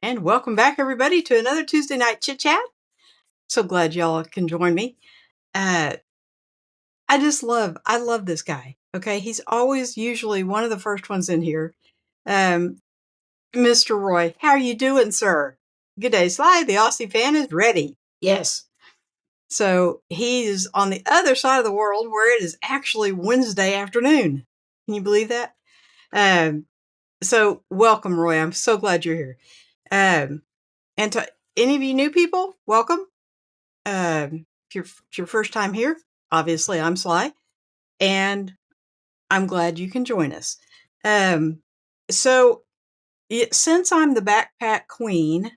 And welcome back, everybody, to another Tuesday night chit chat. So glad y'all can join me. I love this guy. Okay, he's always usually one of the first ones in here. Mr. Roy, how are you doing, sir? Good day, Sly. The Aussie fan is ready. Yes. So he's on the other side of the world where it is actually Wednesday afternoon. Can you believe that? So welcome, Roy. I'm so glad you're here. And to any of you new people, welcome. If it's your first time here, obviously I'm Sly, and I'm glad you can join us. So since I'm the backpack queen,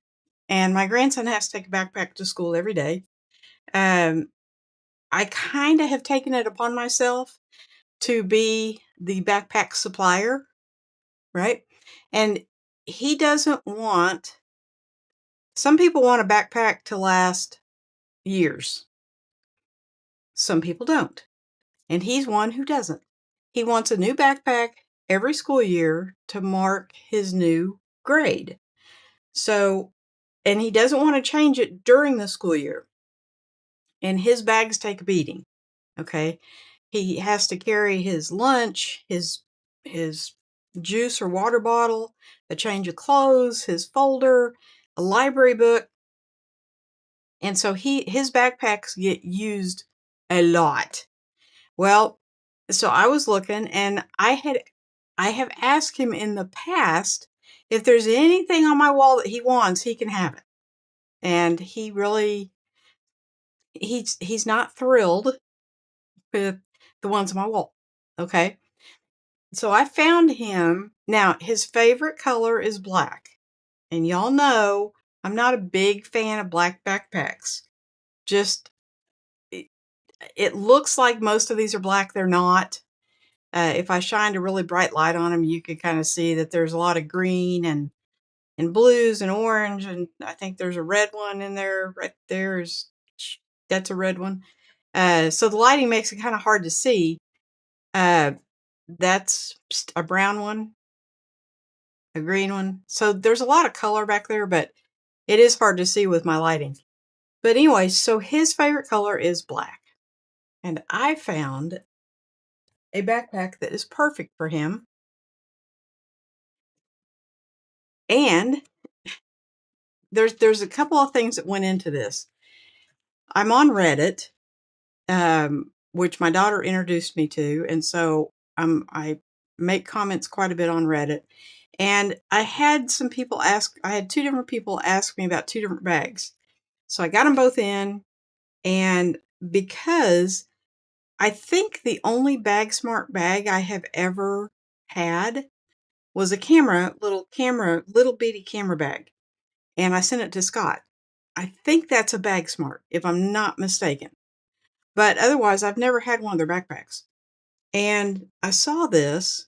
and my grandson has to take a backpack to school every day, I kind of have taken it upon myself to be the backpack supplier, right? And he doesn't want. Some people want a backpack to last years. Some people don't. And he's one who doesn't. He wants a new backpack every school year to mark his new grade. So, and he doesn't want to change it during the school year. And his bags take a beating. Okay. He has to carry his lunch, his juice or water bottle, a change of clothes, his folder, a library book. And so his backpacks get used a lot. Well, so I was looking, and I have asked him in the past if there's anything on my wall that he wants, he can have it. And he's not thrilled with the ones on my wall. Okay. So I found him. Now, his favorite color is black. And y'all know I'm not a big fan of black backpacks. Just, it looks like most of these are black. They're not. If I shined a really bright light on them, you could kind of see that there's a lot of green and blues and orange, and I think there's a red one in there. Right there that's a red one. So the lighting makes it kind of hard to see. That's a brown one, a green one. So there's a lot of color back there, but it is hard to see with my lighting. But anyway, so his favorite color is black, and I found a backpack that is perfect for him. And there's a couple of things that went into this. I'm on Reddit, which my daughter introduced me to, and so I make comments quite a bit on Reddit. And I had some people ask. I had two different people ask me about two different bags, so I got them both in. And because I think the only Bagsmart bag I have ever had was a little bitty camera bag, and I sent it to Scott. I think that's a Bagsmart, if I'm not mistaken. But otherwise, I've never had one of their backpacks. And I saw this,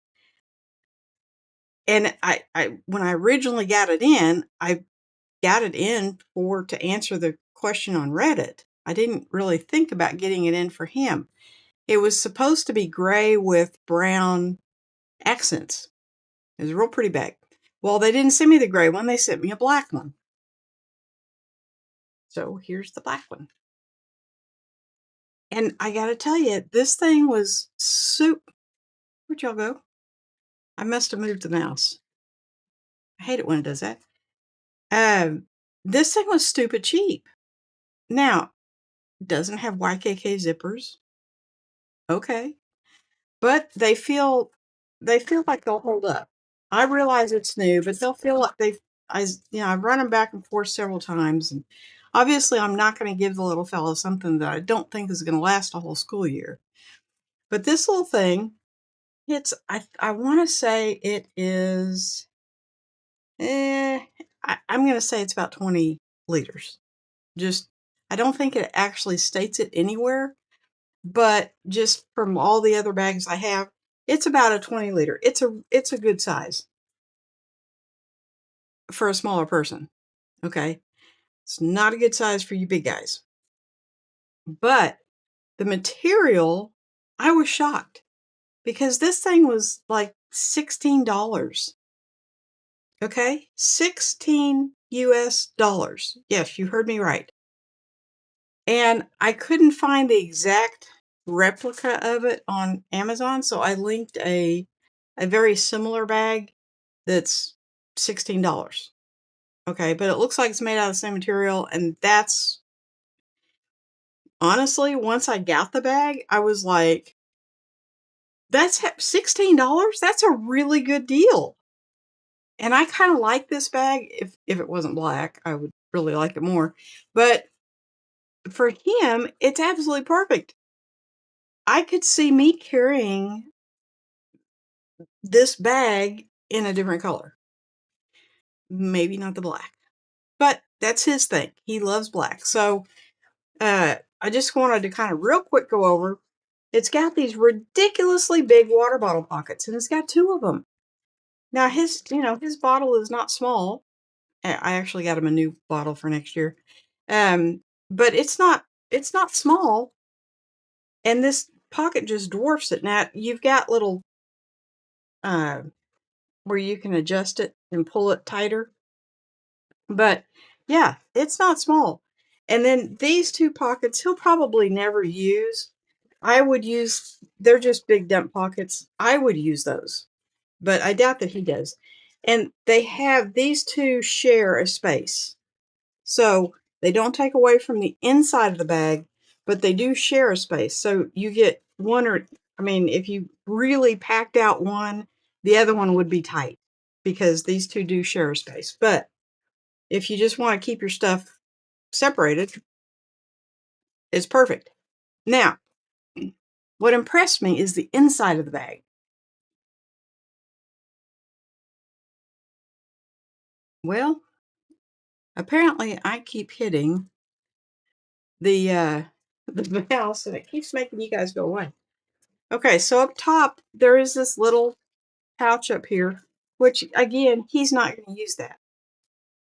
and I when I originally got it in, I got it in to answer the question on Reddit. I didn't really think about getting it in for him. It was supposed to be gray with brown accents. It was a real pretty bag. Well, they didn't send me the gray one. They sent me a black one. So here's the black one. And I got to tell you, this thing was Where'd y'all go? I must have moved the mouse. I hate it when it does that. This thing was stupid cheap. Now, doesn't have YKK zippers. Okay. But they feel like they'll hold up. I realize it's new, but they'll feel like I've run them back and forth several times, and obviously I'm not going to give the little fella something that I don't think is going to last a whole school year. But this little thing, I want to say it is I'm going to say it's about 20 liters. I don't think it actually states it anywhere, but just from all the other bags I have, it's about a 20 liter. It's a good size for a smaller person. Okay. It's not a good size for you big guys. But the material, I was shocked because this thing was like $16. Okay. $16. US dollars. Yes, you heard me right. And I couldn't find the exact replica of it on Amazon, so I linked a very similar bag that's $16. Okay, but it looks like it's made out of the same material, and that's honestly, once I got the bag, I was like, that's $16? That's a really good deal. And I kind of like this bag. If it wasn't black, I would really like it more. But for him, it's absolutely perfect. I could see me carrying this bag in a different color. Maybe not the black, but that's his thing. He loves black. So I just wanted to kind of real quick go over. It's got these ridiculously big water bottle pockets, and it's got two of them. Now his bottle is not small. I actually got him a new bottle for next year. But it's not small, and this pocket just dwarfs it. Now you've got little uh, where you can adjust it and pull it tighter. But yeah, it's not small. And then these two pockets he'll probably never use. They're just big dump pockets. I would use those, but I doubt that he does. And these two share a space. So they don't take away from the inside of the bag, but they do share a space. So you get if you really packed out one, the other one would be tight because these two do share a space. But if you just want to keep your stuff separated, it's perfect. Now, what impressed me is the inside of the bag. Well, apparently I keep hitting the the mouse and it keeps making you guys go away. Okay, so up top there is this little pouch up here, which again, he's not going to use that.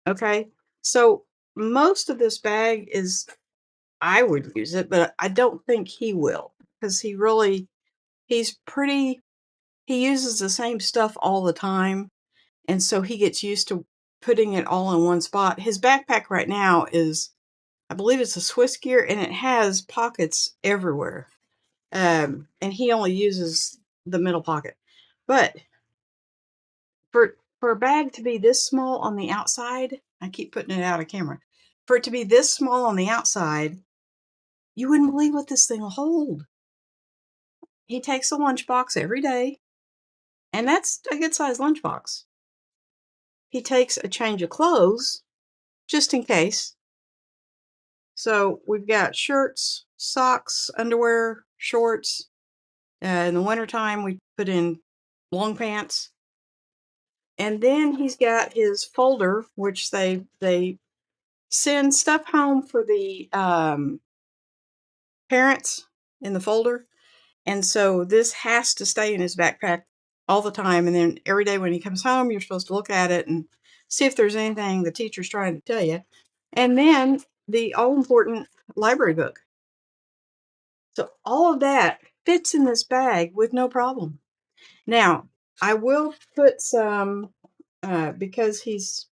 Okay, so most of this bag I would use it, but I don't think he will because he's pretty, he uses the same stuff all the time. And so he gets used to putting it all in one spot. His backpack right now I believe it's a Swiss gear, and it has pockets everywhere. And he only uses the middle pocket. But for a bag to be this small on the outside, I keep putting it out of camera. For it to be this small on the outside, you wouldn't believe what this thing will hold. He takes a lunchbox every day, and that's a good sized lunchbox. He takes a change of clothes just in case. So we've got shirts, socks, underwear, shorts. In the wintertime, we put in long pants. And then he's got his folder, which they send stuff home for the parents in the folder. And so this has to stay in his backpack all the time. And then every day when he comes home, you're supposed to look at it and see if there's anything the teacher's trying to tell you. And then the all important library book. So all of that fits in this bag with no problem. Now, I will put some, because he's,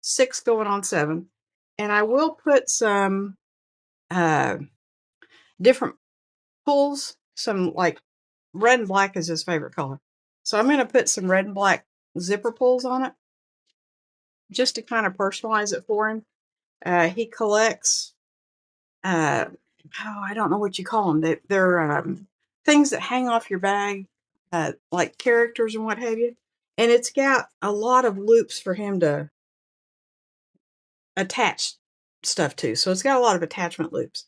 6 going on 7, and I will put some uh, different pulls, some like red and black is his favorite color. So I'm going to put some red and black zipper pulls on it just to kind of personalize it for him. He collects, uh, I don't know what you call them. They're things that hang off your bag, like characters and what have you. And it's got a lot of loops for him to attach stuff to. So it's got a lot of attachment loops.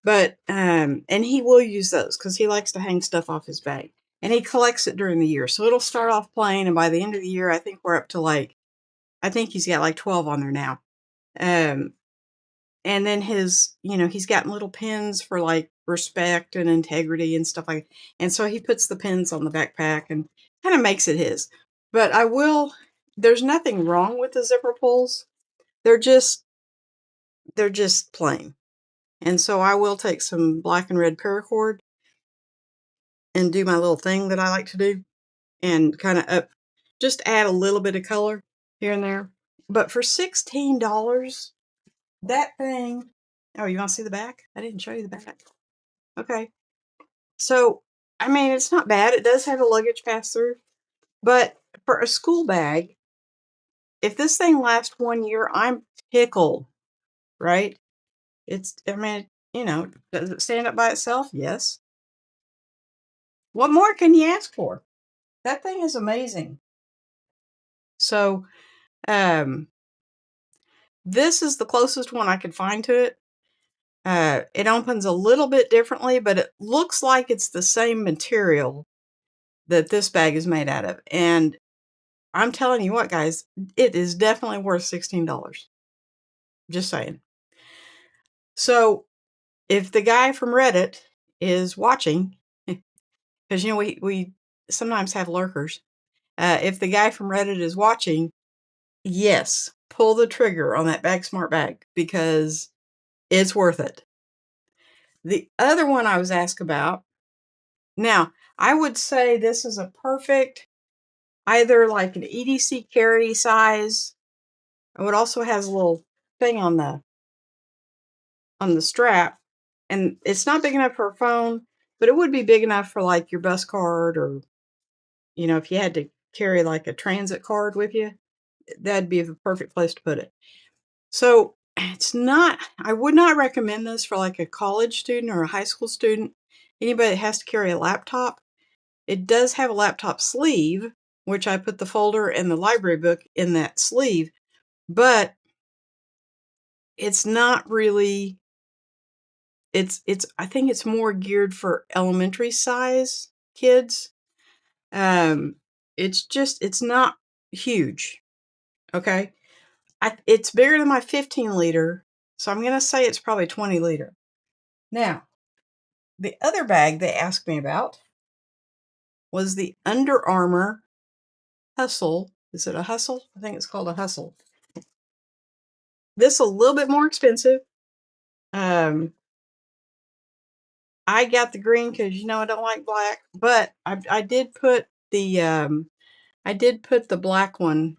But and he will use those because he likes to hang stuff off his bag. And he collects it during the year. So it'll start off plain, and by the end of the year, I think we're up to I think he's got like 12 on there now. Um, and then he's gotten little pins for like respect and integrity and stuff like that. And so he puts the pins on the backpack and kind of makes it his. But there's nothing wrong with the zipper pulls. They're just plain. And so I will take some black and red paracord and do my little thing that I like to do and kind of just add a little bit of color here and there. But for $16, that thing. Oh, you want to see the back? I didn't show you the back. Okay. So, I mean, it's not bad. It does have a luggage pass through. But for a school bag, if this thing lasts 1 year, I'm tickled, right? I mean, does it stand up by itself? Yes. What more can you ask for? That thing is amazing. So, um, this is the closest one I could find to it. It opens a little bit differently, but it looks like it's the same material that this bag is made out of. And I'm telling you what, guys, it is definitely worth $16. Just saying. So if the guy from Reddit is watching, because we sometimes have lurkers. If the guy from Reddit is watching, yes, pull the trigger on that Bagsmart bag because it's worth it. The other one I was asked about. Now, I would say this is a perfect, either like an EDC carry size. It also has a little thing on the strap, and it's not big enough for a phone, but it would be big enough for like your bus card, or if you had to carry like a transit card with you, that'd be the perfect place to put it. So I would not recommend this for like a college student or a high school student, anybody that has to carry a laptop. It does have a laptop sleeve, which I put the folder and the library book in that sleeve, but it's not really, I think it's more geared for elementary size kids. It's not huge. Okay. It's bigger than my 15 liter. So I'm going to say it's probably 20 liter. Now, the other bag they asked me about was the Under Armour Hustle. Is it a Hustle? I think it's called a Hustle. This is a little bit more expensive. I got the green because I don't like black, but I did put the black one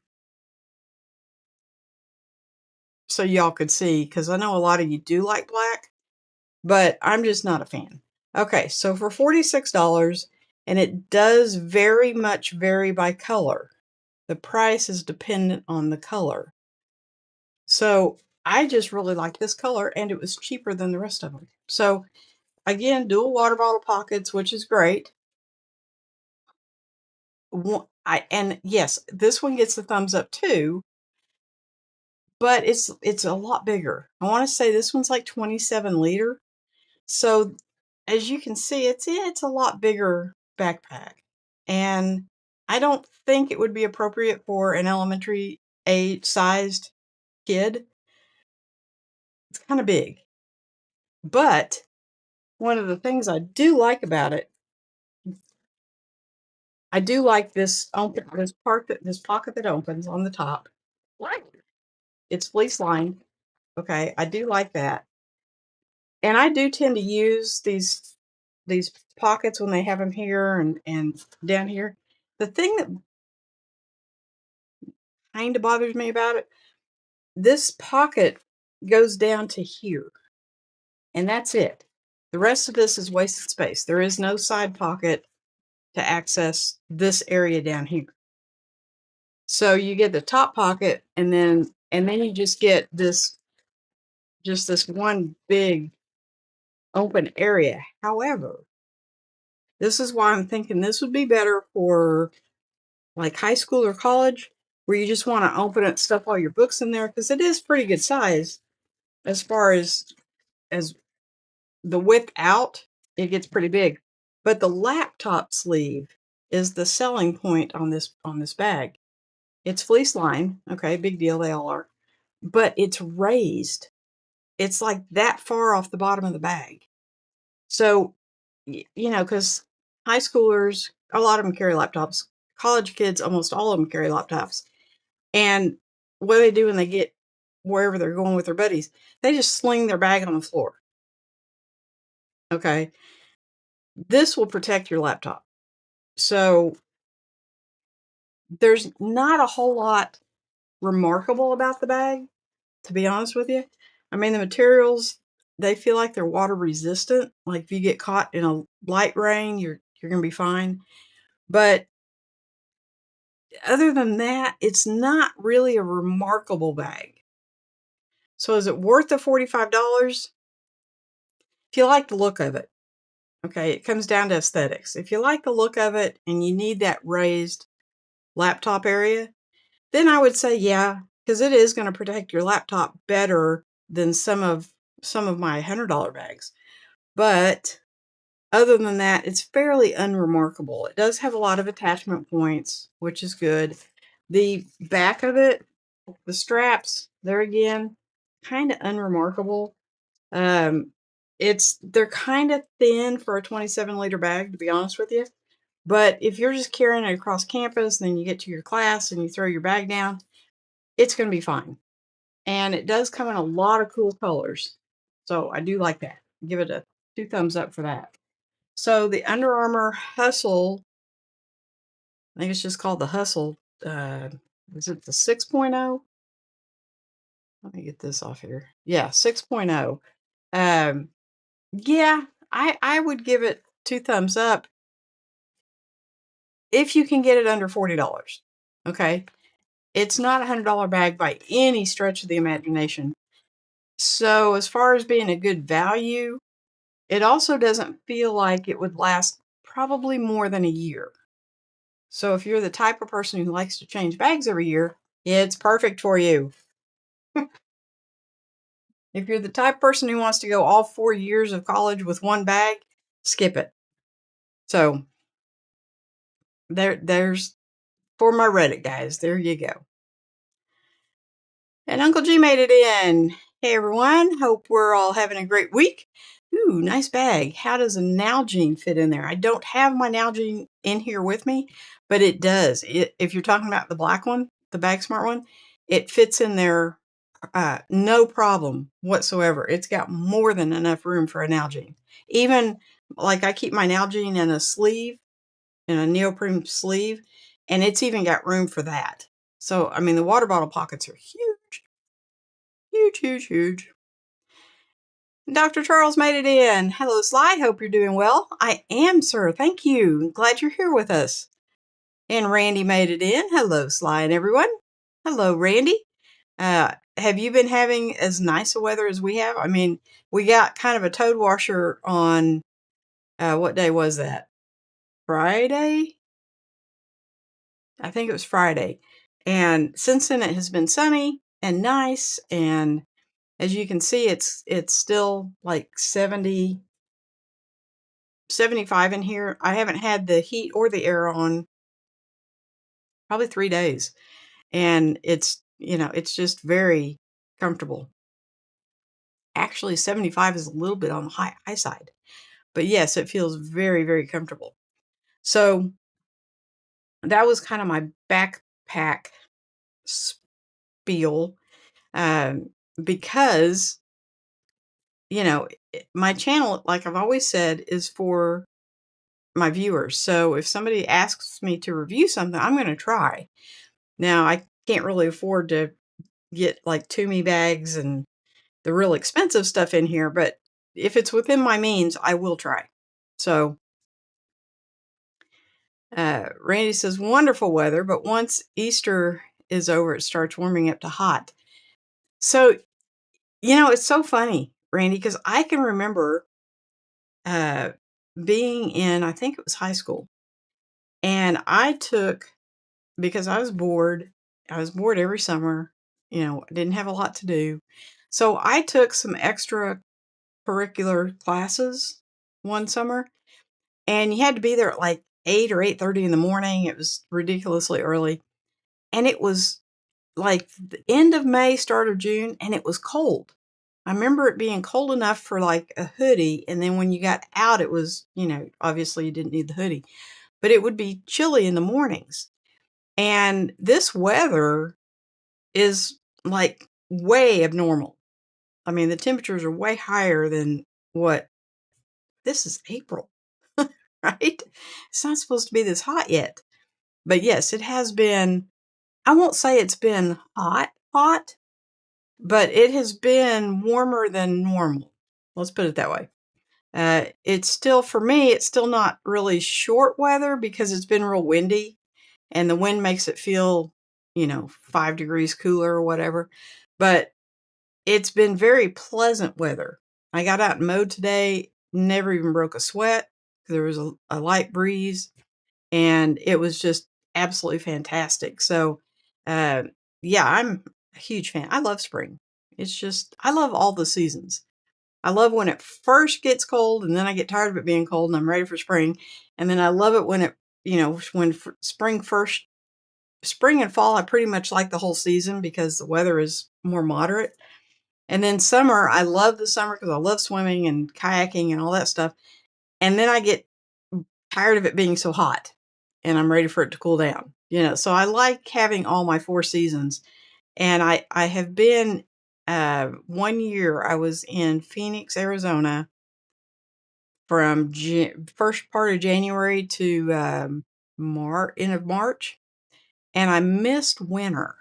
so y'all could see, because I know a lot of you do like black, but I'm just not a fan. Okay, so for $46, and it does very much vary by color. The price is dependent on the color. So I just really like this color, and it was cheaper than the rest of them. So again, dual water bottle pockets, which is great. And yes, this one gets the thumbs up too, but it's a lot bigger. I want to say this one's like 27 liter. So as you can see, it's a lot bigger backpack. And I don't think it would be appropriate for an elementary age sized kid. It's kind of big. But one of the things I do like about it, I do like this pocket that opens on the top. It's fleece lined. Okay, I do like that. And I do tend to use these pockets when they have them here and down here. The thing that kind of bothers me about it, this pocket goes down to here, and that's it. The rest of this is wasted space. There is no side pocket to access this area down here. So you get the top pocket, and then you just get this one big open area. However, this is why I'm thinking this would be better for like high school or college, where you just want to open it, stuff all your books in there, because it is pretty good size as far as the width out. It gets pretty big, but the laptop sleeve is the selling point on this bag. It's fleece lined, okay, big deal, they all are, but it's raised. It's like that far off the bottom of the bag. So, because high schoolers, a lot of them carry laptops. College kids, almost all of them carry laptops. And what do they do when they get wherever they're going with their buddies? They just sling their bag on the floor. Okay. This will protect your laptop. So there's not a whole lot remarkable about the bag, to be honest with you. I mean, the materials, they feel like they're water resistant. Like if you get caught in a light rain, you're going to be fine. But other than that, it's not really a remarkable bag. So is it worth the $45? If you like the look of it, okay, it comes down to aesthetics. If you like the look of it and you need that raised laptop area, then I would say yeah, because it is going to protect your laptop better than some of my $100 bags. But other than that, it's fairly unremarkable. It does have a lot of attachment points, which is good. The back of it, the straps, there again, kind of unremarkable. Um, they're kind of thin for a 27-liter bag, to be honest with you. But if you're just carrying it across campus, then you get to your class and you throw your bag down, it's going to be fine. And it does come in a lot of cool colors. So I do like that. Give it a 2 thumbs up for that. So the Under Armour Hustle, I think it's just called the Hustle. Is it the 6.0? Let me get this off here. Yeah, 6.0. Yeah, I would give it 2 thumbs up if you can get it under $40. Okay. It's not a $100 bag by any stretch of the imagination. So as far as being a good value, it also doesn't feel like it would last probably more than a year. So if you're the type of person who likes to change bags every year, it's perfect for you. If you're the type of person who wants to go all 4 years of college with one bag, skip it. So there's for my Reddit guys. There you go. And Uncle G made it in. Hey everyone, hope we're all having a great week. Ooh, nice bag. How does a Nalgene fit in there? I don't have my Nalgene in here with me, but it does. If you're talking about the black one, the Bagsmart one, it fits in there no problem whatsoever. It's got more than enough room for a Nalgene. Even like I keep my Nalgene in a sleeve, in a neoprene sleeve, and it's even got room for that. So, I mean, the water bottle pockets are huge, huge, huge, huge. Dr. Charles made it in. Hello, Sly. Hope you're doing well. I am, sir. Thank you. Glad you're here with us. And Randy made it in. Hello, Sly and everyone. Hello, Randy. Have you been having as nice a weather as we have? I mean, we got kind of a toad washer on, what day was that? Friday? I think it was Friday. And since then it has been sunny and nice. And as you can see, it's still like 70, 75 in here. I haven't had the heat or the air on probably 3 days. And it's just very comfortable. Actually, 75 is a little bit on the high side. But yes, it feels very, very comfortable. So that was kind of my backpack spiel, because, my channel, like I've always said, is for my viewers. So if somebody asks me to review something, I'm going to try. Now, I can't really afford to get like Toomey bags and the real expensive stuff in here, but if it's within my means, I will try. So Randy says, wonderful weather, but once Easter is over, it starts warming up to hot. So, it's so funny, Randy, because I can remember being in, I think it was high school, and because I was bored every summer, I didn't have a lot to do. So I took some extra curricular classes one summer, and you had to be there at like 8 or 8:30 in the morning. It was ridiculously early. And it was like the end of May, start of June, and it was cold. I remember it being cold enough for like a hoodie. And then when you got out, it was, obviously you didn't need the hoodie, but it would be chilly in the mornings. And this weather is like way abnormal. I mean, the temperatures are way higher than what this is April, right? It's not supposed to be this hot yet. But yes, it has been I won't say it's been hot, hot, but it has been warmer than normal. Let's put it that way. It's still, for me, it's still not really short weather because it's been real windy and the wind makes it feel, 5 degrees cooler or whatever. But it's been very pleasant weather. I got out and mowed today, never even broke a sweat. There was a light breeze and it was just absolutely fantastic. So, uh, yeah, I'm a huge fan. I love spring. It's just, I love all the seasons. I love when it first gets cold and then I get tired of it being cold and I'm ready for spring. And then I love it when when spring and fall, I pretty much like the whole season because the weather is more moderate. And then summer, I love the summer because I love swimming and kayaking and all that stuff. And then I get tired of it being so hot and I'm ready for it to cool down. So I like having all my 4 seasons. And I have been, one year I was in Phoenix, Arizona from first part of January to end of March, and I missed winter,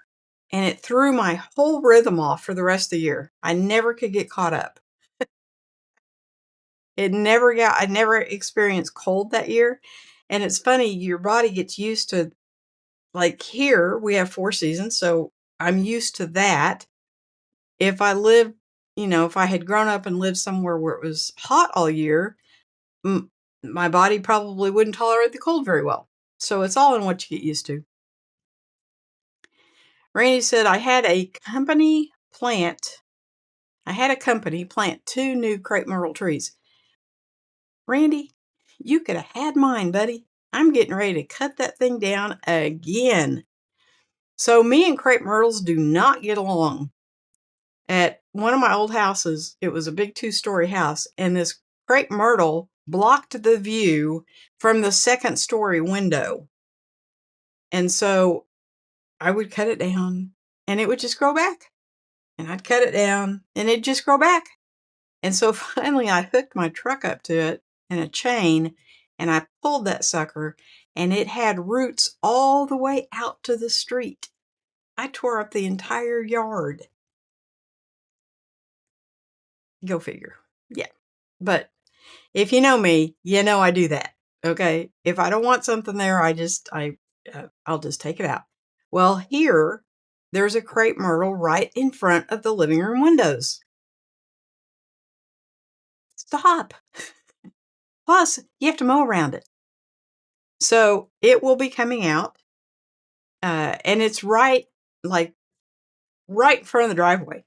and it threw my whole rhythm off for the rest of the year. I never could get caught up. I never experienced cold that year, and it's funny, your body gets used to, like, here we have 4 seasons, so I'm used to that. If I lived, if I had grown up and lived somewhere where it was hot all year, my body probably wouldn't tolerate the cold very well. So it's all in what you get used to. Randy said, I had a company plant 2 new crepe myrtle trees. Randy, you could have had mine, buddy. I'm getting ready to cut that thing down again. So me and crepe myrtles do not get along. At one of my old houses, it was a big 2-story house, and this crepe myrtle blocked the view from the second-story window. And so I would cut it down and it would just grow back. And I'd cut it down and it'd just grow back. And so finally I hooked my truck up to it in a chain and I pulled that sucker and it had roots all the way out to the street. I tore up the entire yard. Go figure. Yeah. But if you know me, you know I do that. Okay. If I don't want something there, I'll just take it out. Well, here, there's a crepe myrtle right in front of the living room windows. Stop. Plus, you have to mow around it. So it will be coming out, and it's like, right in front of the driveway.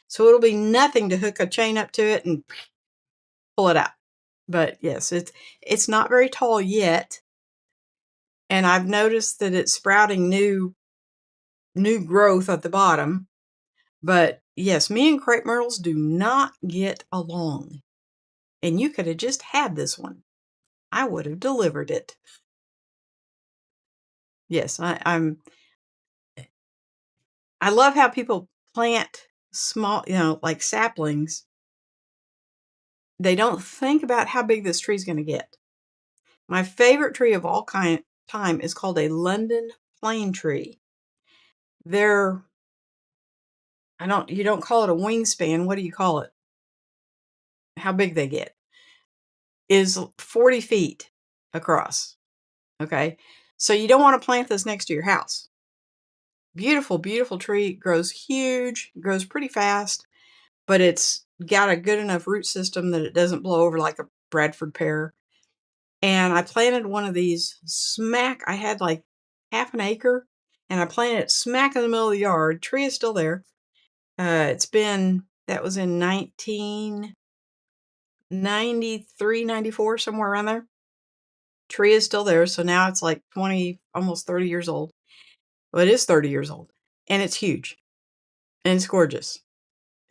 So it'll be nothing to hook a chain up to it and pull it out. But yes, it's not very tall yet, and I've noticed that it's sprouting new growth at the bottom. But yes, me and crepe myrtles do not get along. And you could have just had this one. I would have delivered it. Yes, I love how people plant small, like saplings. They don't think about how big this tree is going to get. My favorite tree of all time is called a London plane tree. They're, you don't call it a wingspan. What do you call it? How big they get is 40 feet across. Okay. So you don't want to plant this next to your house. Beautiful, beautiful tree. Grows huge, grows pretty fast, but it's got a good enough root system that it doesn't blow over like a Bradford pear. And I planted one of these I had like half an acre, and I planted it smack in the middle of the yard. Tree is still there. That was in 1993, 94, somewhere around there. Tree is still there. So now it's like 20, almost 30 years old. Well, it is 30 years old, and it's huge, and it's gorgeous.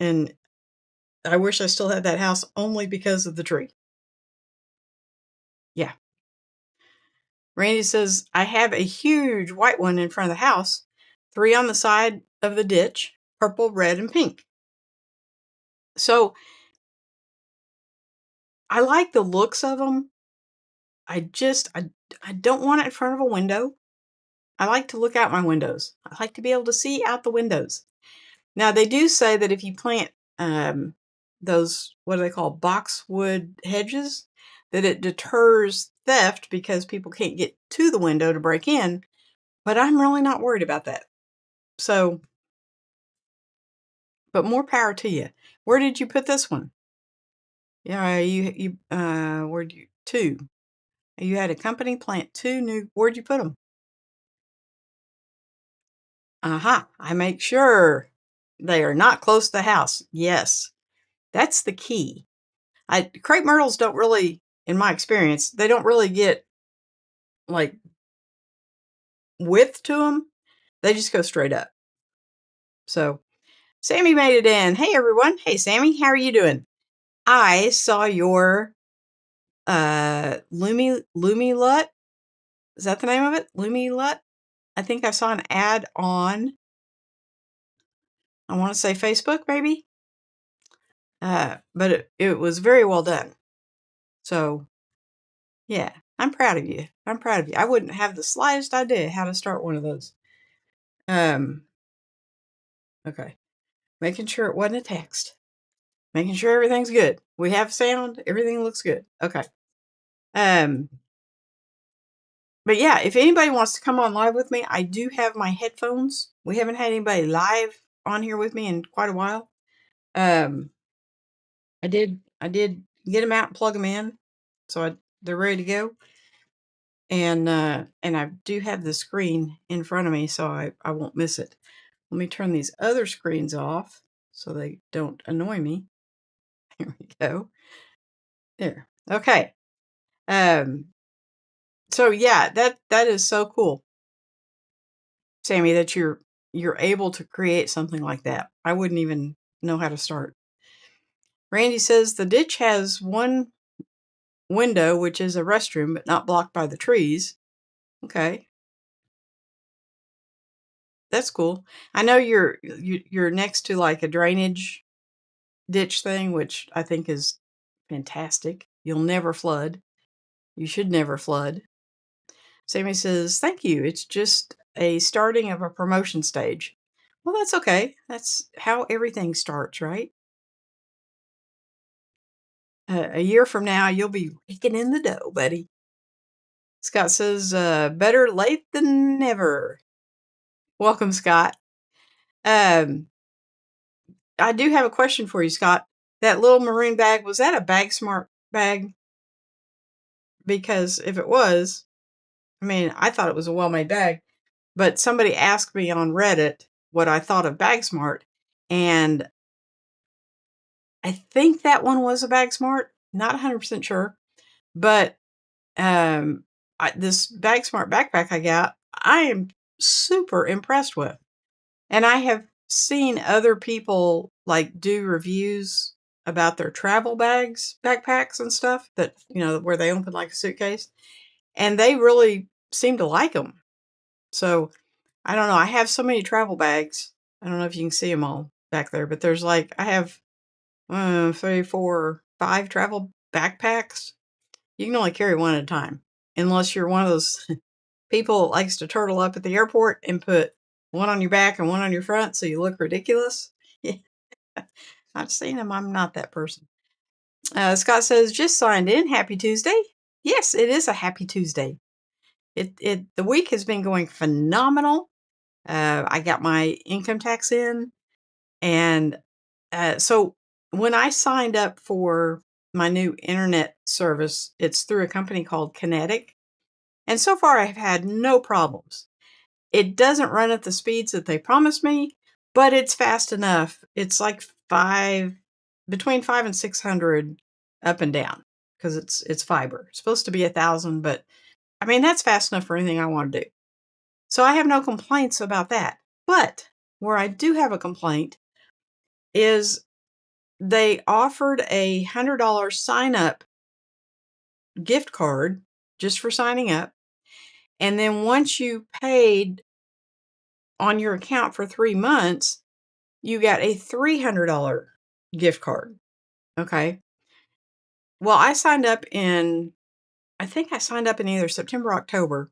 And I wish I still had that house only because of the tree. Yeah. Randy says, I have a huge white one in front of the house, 3 on the side of the ditch, purple, red, and pink. So I like the looks of them. I don't want it in front of a window. I like to look out my windows. I like to be able to see out the windows. Now, they do say that if you plant those, what do they call, boxwood hedges, that it deters theft because people can't get to the window to break in. But I'm really not worried about that. So, but more power to you. Where did you put this one? Yeah, where'd you, two. You had a company plant 2 new, where'd you put them? Aha, I make sure they are not close to the house. Yes, that's the key. Crepe myrtles don't really, in my experience, they don't really get like width to them. They just go straight up. So Sammy made it in. Hey everyone. Hey Sammy, how are you doing? I saw your Lumi Lut. Is that the name of it? Lumi Lut? I think I saw an ad on, I want to say Facebook maybe. But it was very well done. So yeah, I'm proud of you. I'm proud of you. I wouldn't have the slightest idea how to start one of those. Okay. Making sure it wasn't a text. Making sure everything's good. We have sound. Everything looks good. Okay. Um, but yeah, if anybody wants to come on live with me, I do have my headphones. We haven't had anybody live on here with me in quite a while. I did get them out and plug them in. So they're ready to go. And I do have the screen in front of me, so I won't miss it. Let me turn these other screens off so they don't annoy me. Here we go. There. Okay. So yeah, that is so cool, Sammy, that you're able to create something like that. I wouldn't even know how to start. Randy says the ditch has one window, which is a restroom, but not blocked by the trees. Okay. That's cool. I know you're next to like a drainage ditch thing, which I think is fantastic. You'll never flood. You should never flood. Sammy says, thank you. It's just a starting of a promotion stage. Well, that's okay. That's how everything starts, right? A year from now, you'll be raking in the dough, buddy. Scott says, better late than never. Welcome, Scott. I do have a question for you, Scott. That little maroon bag, was that a Bagsmart bag? Because if it was, I mean, I thought it was a well-made bag, but somebody asked me on Reddit what I thought of Bagsmart, and I think that one was a Bagsmart. Not 100% sure, but this Bagsmart backpack I got, I am super impressed with. And I have seen other people like do reviews about their travel bags, backpacks and stuff that, where they open like a suitcase, and they really seem to like them. So I don't know. I have so many travel bags. I don't know if you can see them all back there, but there's like, I have 3, 4, 5 travel backpacks. You can only carry one at a time, unless you're one of those people that likes to turtle up at the airport and put one on your back and one on your front so you look ridiculous. I've seen them. I'm not that person. Scott says, just signed in. Happy Tuesday. Yes, it is a happy Tuesday. The week has been going phenomenal. I got my income tax in, and so when I signed up for my new internet service, it's through a company called Kinetic, and so far I've had no problems. It doesn't run at the speeds that they promised me, but it's fast enough. It's like between 5 and 600 up and down, because it's fiber. It's supposed to be 1,000, but I mean, that's fast enough for anything I want to do. So I have no complaints about that. But where I do have a complaint is they offered a $100 sign up gift card just for signing up. And then once you paid on your account for 3 months, you got a $300 gift card. Okay. Well, I think I signed up in either September or October.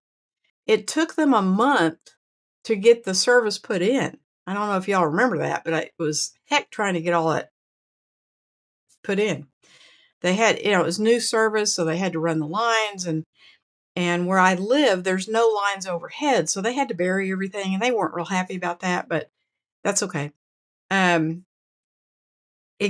it took them a month to get the service put in. I don't know if y'all remember that, but it was heck trying to get all that put in. They had, it was new service, so they had to run the lines, and where I live, there's no lines overhead, so they had to bury everything, and they weren't real happy about that, but that's okay. It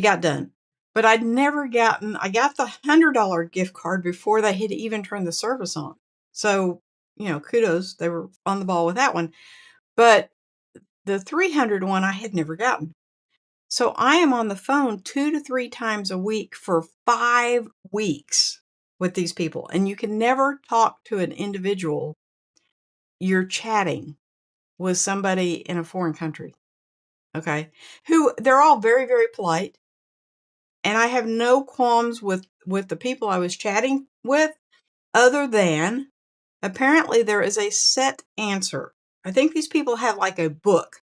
got done. But I got the $100 gift card before they had even turned the service on. So, kudos. They were on the ball with that one. But the 300 one I had never gotten. So I am on the phone 2 to 3 times a week for 5 weeks with these people. And you can never talk to an individual. You're chatting with somebody in a foreign country. Okay. They're all very, very polite. And I have no qualms with the people I was chatting with, other than apparently there is a set answer. I think these people have like a book.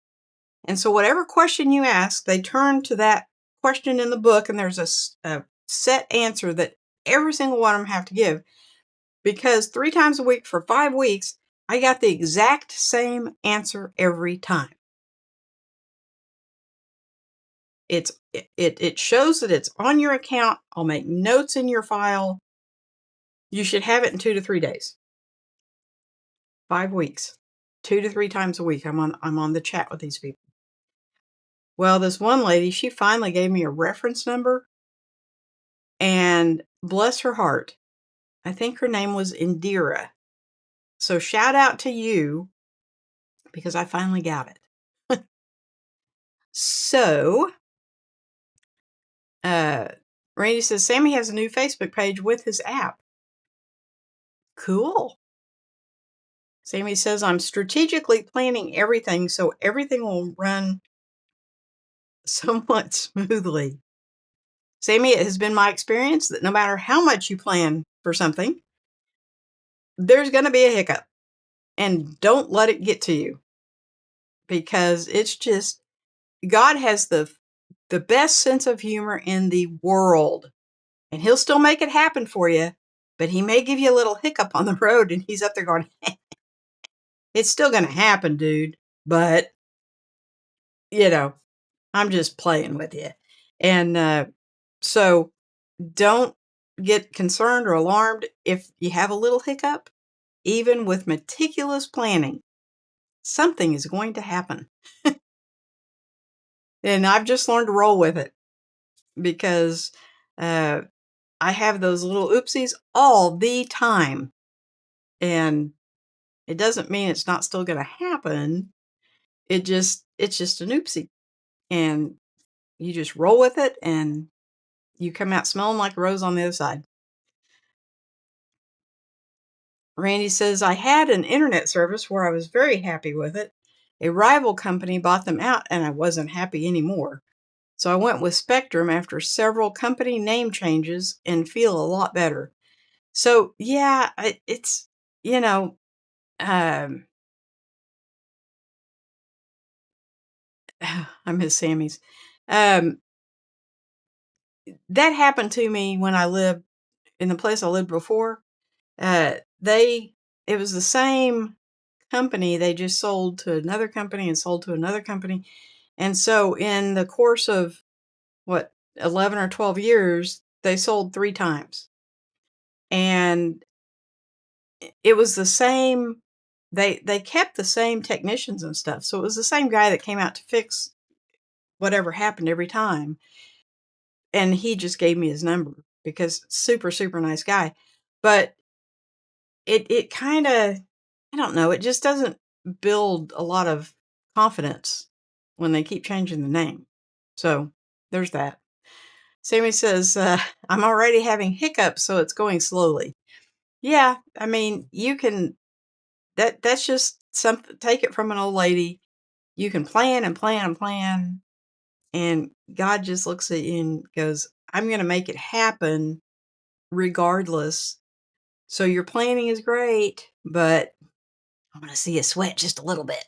And so whatever question you ask, they turn to that question in the book, and there's a set answer that every single one of them have to give. Because 3 times a week for 5 weeks, I got the exact same answer every time. It shows that it's on your account. I'll make notes in your file. You should have it in 2 to 3 days. 5 weeks. 2 to 3 times a week. I'm on the chat with these people. Well, this one lady, she finally gave me a reference number, and bless her heart, I think her name was Indira. So shout out to you, because I finally got it. So, Randy says, Sammy has a new Facebook page with his app. Cool. Sammy says, I'm strategically planning everything so everything will run somewhat smoothly. Sammy, it has been my experience that no matter how much you plan for something, there's going to be a hiccup. And don't let it get to you, because it's just, God has the best sense of humor in the world, and he'll still make it happen for you, but he may give you a little hiccup on the road, and he's up there going, it's still going to happen, dude. But, I'm just playing with you. And so don't get concerned or alarmed if you have a little hiccup. Even with meticulous planning, something is going to happen. And I've just learned to roll with it, because I have those little oopsies all the time. And it doesn't mean it's not still going to happen. It's just an oopsie. And you just roll with it, and you come out smelling like a rose on the other side. Randy says, I had an internet service where I was very happy with it. A rival company bought them out, and I wasn't happy anymore. So I went with Spectrum after several company name changes and feel a lot better. So yeah, it's, I miss Sammy's. That happened to me when I lived in the place I lived before. It was the same company. They just sold to another company and sold to another company. And so in the course of 11 or 12 years, they sold 3 times. And it was the same, they kept the same technicians and stuff. So it was the same guy that came out to fix whatever happened every time. And he just gave me his number, because super, super nice guy. But it kind of, I don't know, it just doesn't build a lot of confidence when they keep changing the name. So there's that. Sammy says, I'm already having hiccups, so it's going slowly. Yeah, I mean, you can, that's just something, take it from an old lady. You can plan and plan and plan, and God just looks at you and goes, I'm going to make it happen regardless. So your planning is great, but I'm going to see you sweat just a little bit.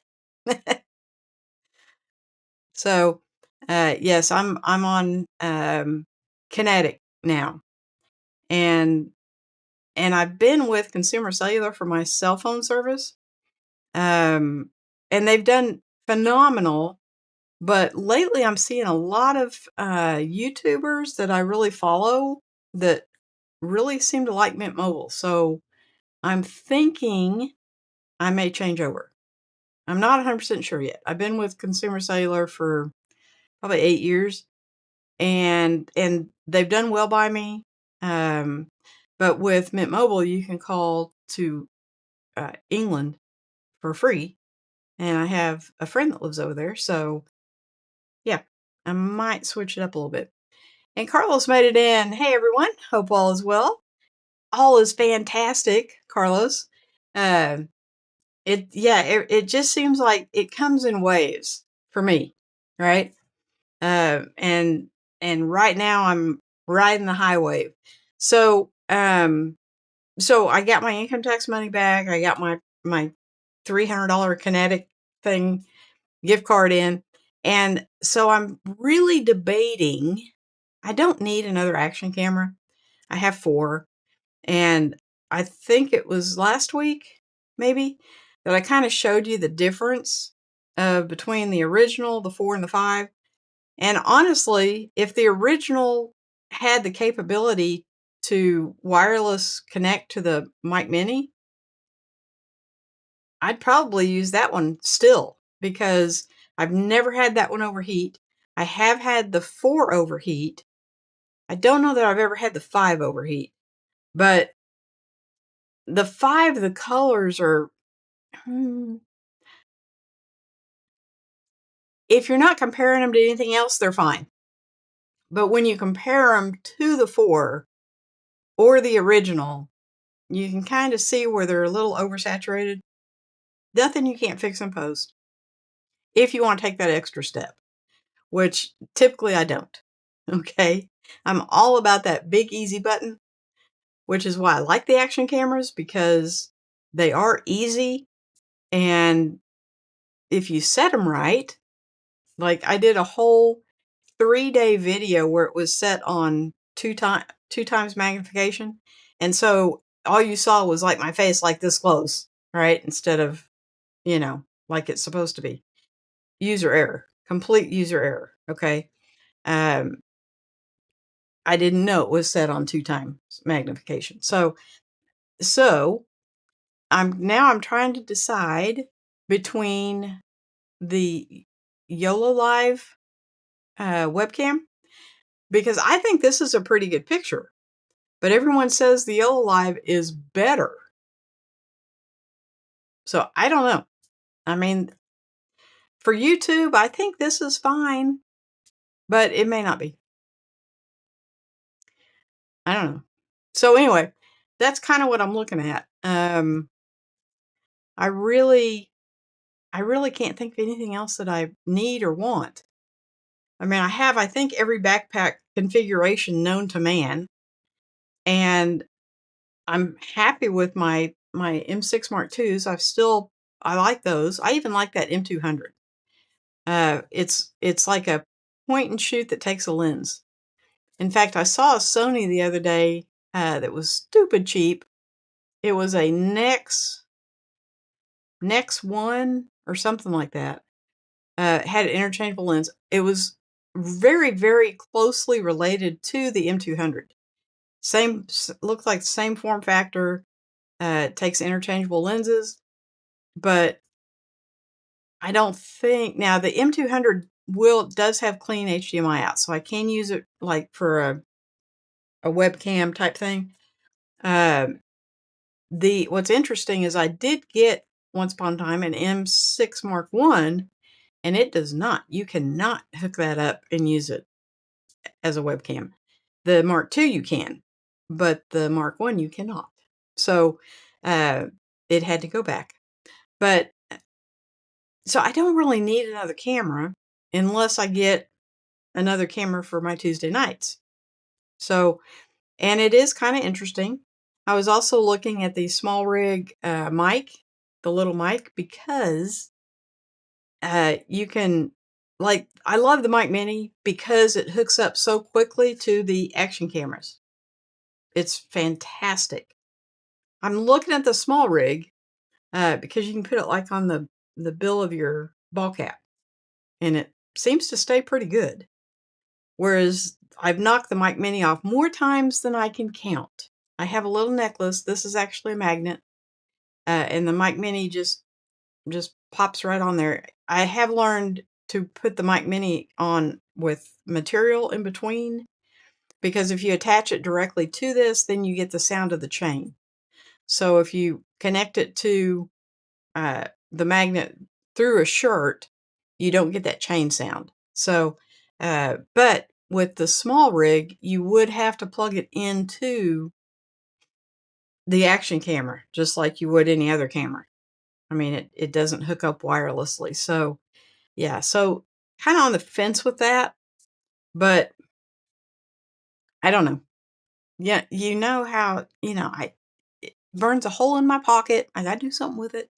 So, yes, I'm on Kinetic now, and I've been with Consumer Cellular for my cell phone service. And they've done phenomenal. But lately I'm seeing a lot of YouTubers that I really follow that really seem to like Mint Mobile. So I'm thinking I may change over. I'm not 100% sure yet. I've been with Consumer Cellular for probably 8 years, and they've done well by me. But with Mint Mobile, you can call to England for free, and I have a friend that lives over there, so yeah, I might switch it up a little bit. And Carlos made it in. Hey everyone, hope all is well. All is fantastic, Carlos. Um, it just seems like it comes in waves for me, right? And right now I'm riding the high wave. So so I got my income tax money back. I got my $300 Kinetic thing gift card in, and so I'm really debating. I don't need another action camera. I have 4, and I think it was last week, maybe, that I kind of showed you the difference between the original, the 4, and the 5. And honestly, if the original had the capability to wireless connect to the Mic Mini, I'd probably use that one still because I've never had that one overheat. I have had the 4 overheat. I don't know that I've ever had the 5 overheat, but the 5, the colors are, if you're not comparing them to anything else, they're fine. But when you compare them to the 4 or the original, you can kind of see where they're a little oversaturated. Nothing you can't fix in post if you want to take that extra step, which typically I don't. Okay. I'm all about that big easy button, which is why I like the action cameras, because they are easy. And if you set them right, like I did a whole 3-day video where it was set on two times magnification. And so all you saw was like my face like this close, right? Instead of, like it's supposed to be. User error, complete user error. Okay. Um, I didn't know it was set on 2 times magnification. So I'm trying to decide between the YOLO Live webcam, because I think this is a pretty good picture, but everyone says the YOLO Live is better. So I don't know. I mean, for YouTube, I think this is fine, but it may not be. I don't know. So anyway, that's kind of what I'm looking at. I really can't think of anything else that I need or want. I mean, I think, every backpack configuration known to man, and I'm happy with my M6 Mark IIs. I like those. I even like that M200. It's like a point and shoot that takes a lens. In fact, I saw a Sony the other day that was stupid cheap. It was a Nex One or something like that. Had an interchangeable lens. It was very, very closely related to the M200. Looks like the same form factor. It takes interchangeable lenses, but I don't think now the M200 does have clean HDMI out, so I can use it like for a webcam type thing. What's interesting is I did get once upon a time an M6 Mark I, and it does not. You cannot hook that up and use it as a webcam. The Mark II you can, but the Mark I you cannot. So it had to go back. But so I don't really need another camera unless I get another camera for my Tuesday nights. So, and it is kind of interesting. I was also looking at the small rig mic, the little mic, because you can, like, I love the Mic Mini because it hooks up so quickly to the action cameras. It's fantastic. I'm looking at the small rig, because you can put it like on the bill of your ball cap, and it seems to stay pretty good. Whereas I've knocked the Mic Mini off more times than I can count. I have a little necklace. This is actually a magnet, and the Mic Mini just pops right on there. I have learned to put the Mic Mini on with material in between, because if you attach it directly to this, then you get the sound of the chain. So if you connect it to the magnet through a shirt, you don't get that chain sound. So, but with the small rig, you would have to plug it into the action camera, just like you would any other camera. I mean, it doesn't hook up wirelessly. So, yeah, so kind of on the fence with that, but I don't know. Yeah, you know how, it burns a hole in my pocket. I gotta do something with it.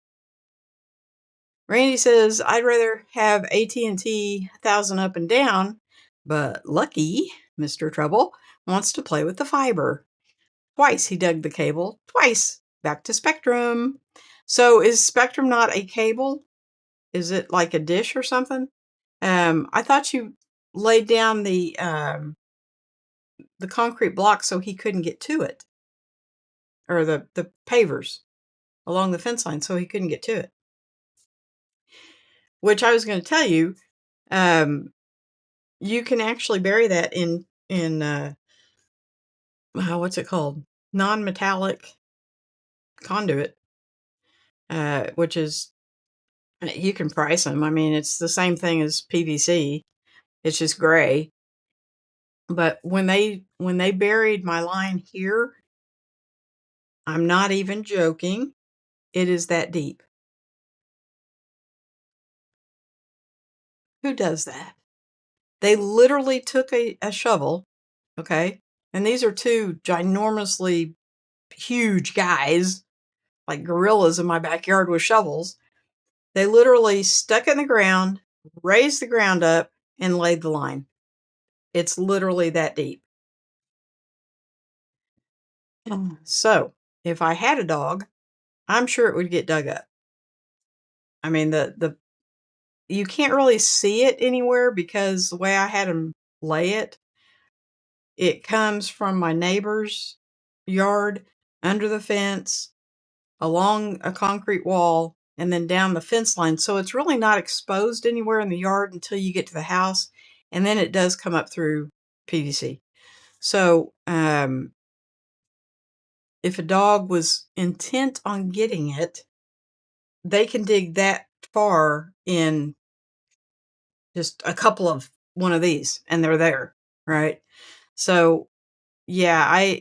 Randy says, I'd rather have AT&T 1000 up and down, but Lucky, Mr. Trouble, wants to play with the fiber. Twice he dug the cable, twice back to Spectrum. So is Spectrum not a cable? Is it like a dish or something? I thought you laid down the concrete block so he couldn't get to it, or the pavers along the fence line so he couldn't get to it. Which I was going to tell you, you can actually bury that in what's it called? Non-metallic conduit, which is, you can price them. I mean, it's the same thing as PVC. It's just gray. But when they buried my line here, I'm not even joking. It is that deep. Who does that? They literally took a shovel, okay? And these are two ginormously huge guys, like gorillas in my backyard with shovels. They literally stuck it in the ground, raised the ground up, and laid the line. It's literally that deep. So, if I had a dog, I'm sure it would get dug up. I mean, you can't really see it anywhere because the way I had him lay it, it comes from my neighbor's yard, under the fence, along a concrete wall, and then down the fence line. So it's really not exposed anywhere in the yard until you get to the house. And then it does come up through PVC. So if a dog was intent on getting it, they can dig that far in just a couple of one of these and they're there, right? So yeah,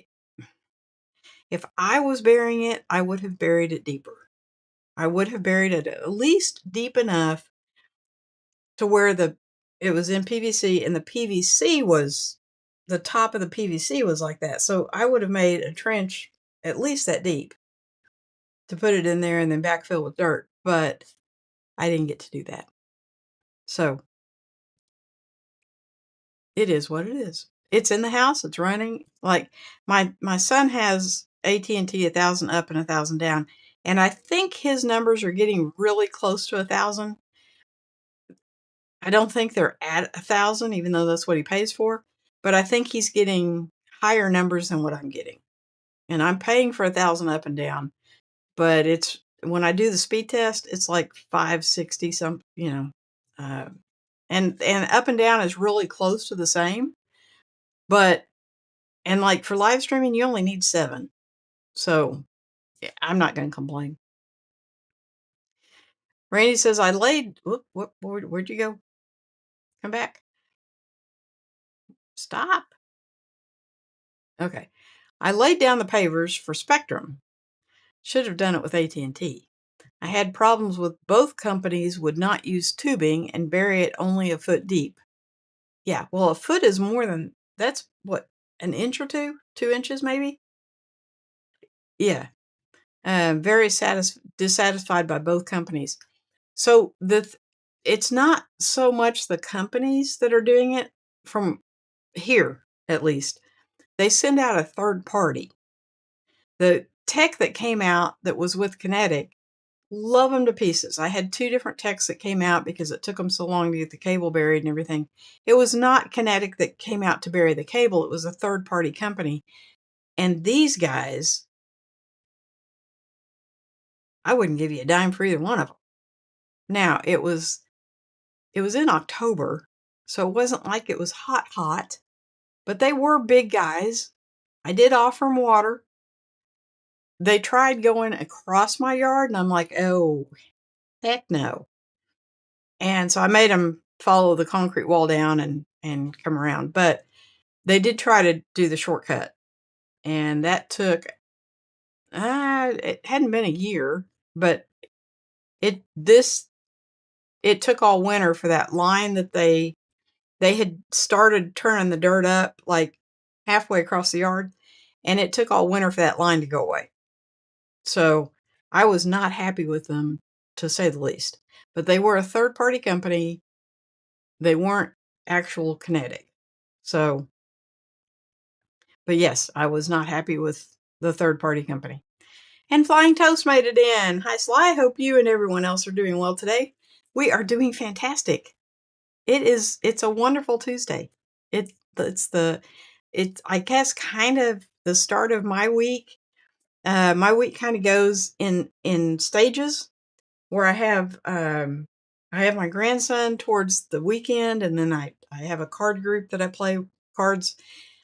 if I was burying it, I would have buried it deeper. I would have buried it at least deep enough to where it was in PVC, and the PVC was, the top of the PVC was like that. So I would have made a trench at least that deep to put it in there and then backfill with dirt, but I didn't get to do that. So it is what it is. It's in the house. It's running. Like my son has AT&T 1000 up and 1000 down, and I think his numbers are getting really close to 1000. I don't think they're at 1000, even though that's what he pays for. But I think he's getting higher numbers than what I'm getting. And I'm paying for 1000 up and down. But it's, when I do the speed test, it's like 560 some, and up and down is really close to the same. But, and like for live streaming, you only need 7. So yeah, I'm not going to complain. Randy says, I laid, where'd you go? Come back. Stop. Okay. I laid down the pavers for Spectrum. Should have done it with AT&T. I had problems with both companies would not use tubing and bury it only a foot deep. Yeah, well, a foot is more than, that's what, an inch or 2 inches maybe? Yeah. Very dissatisfied by both companies. So it's not so much the companies that are doing it, from here at least. They send out a third party. The tech that came out that was with Kinetic Love them to pieces. I had 2 different techs that came out because it took them so long to get the cable buried and everything. It was not Kinetic that came out to bury the cable. It was a third-party company. And these guys, I wouldn't give you a dime for either one of them. Now, it was in October, so it wasn't like it was hot, but they were big guys. I did offer them water. They tried going across my yard, and I'm like, oh, heck no. And so I made them follow the concrete wall down and come around. But they did try to do the shortcut. And that took, it hadn't been a year, but it took all winter for that line that they had started turning the dirt up like halfway across the yard. And it took all winter for that line to go away. So I was not happy with them, to say the least. But they were a third-party company. They weren't actual Kinetic. So, but yes, I was not happy with the third-party company. And Flying Toast made it in. Hi, Sly. Hope you and everyone else are doing well today. We are doing fantastic. It's a wonderful Tuesday. It's I guess kind of the start of my week. My week kind of goes in stages where I have my grandson towards the weekend, and then I have a card group that I play cards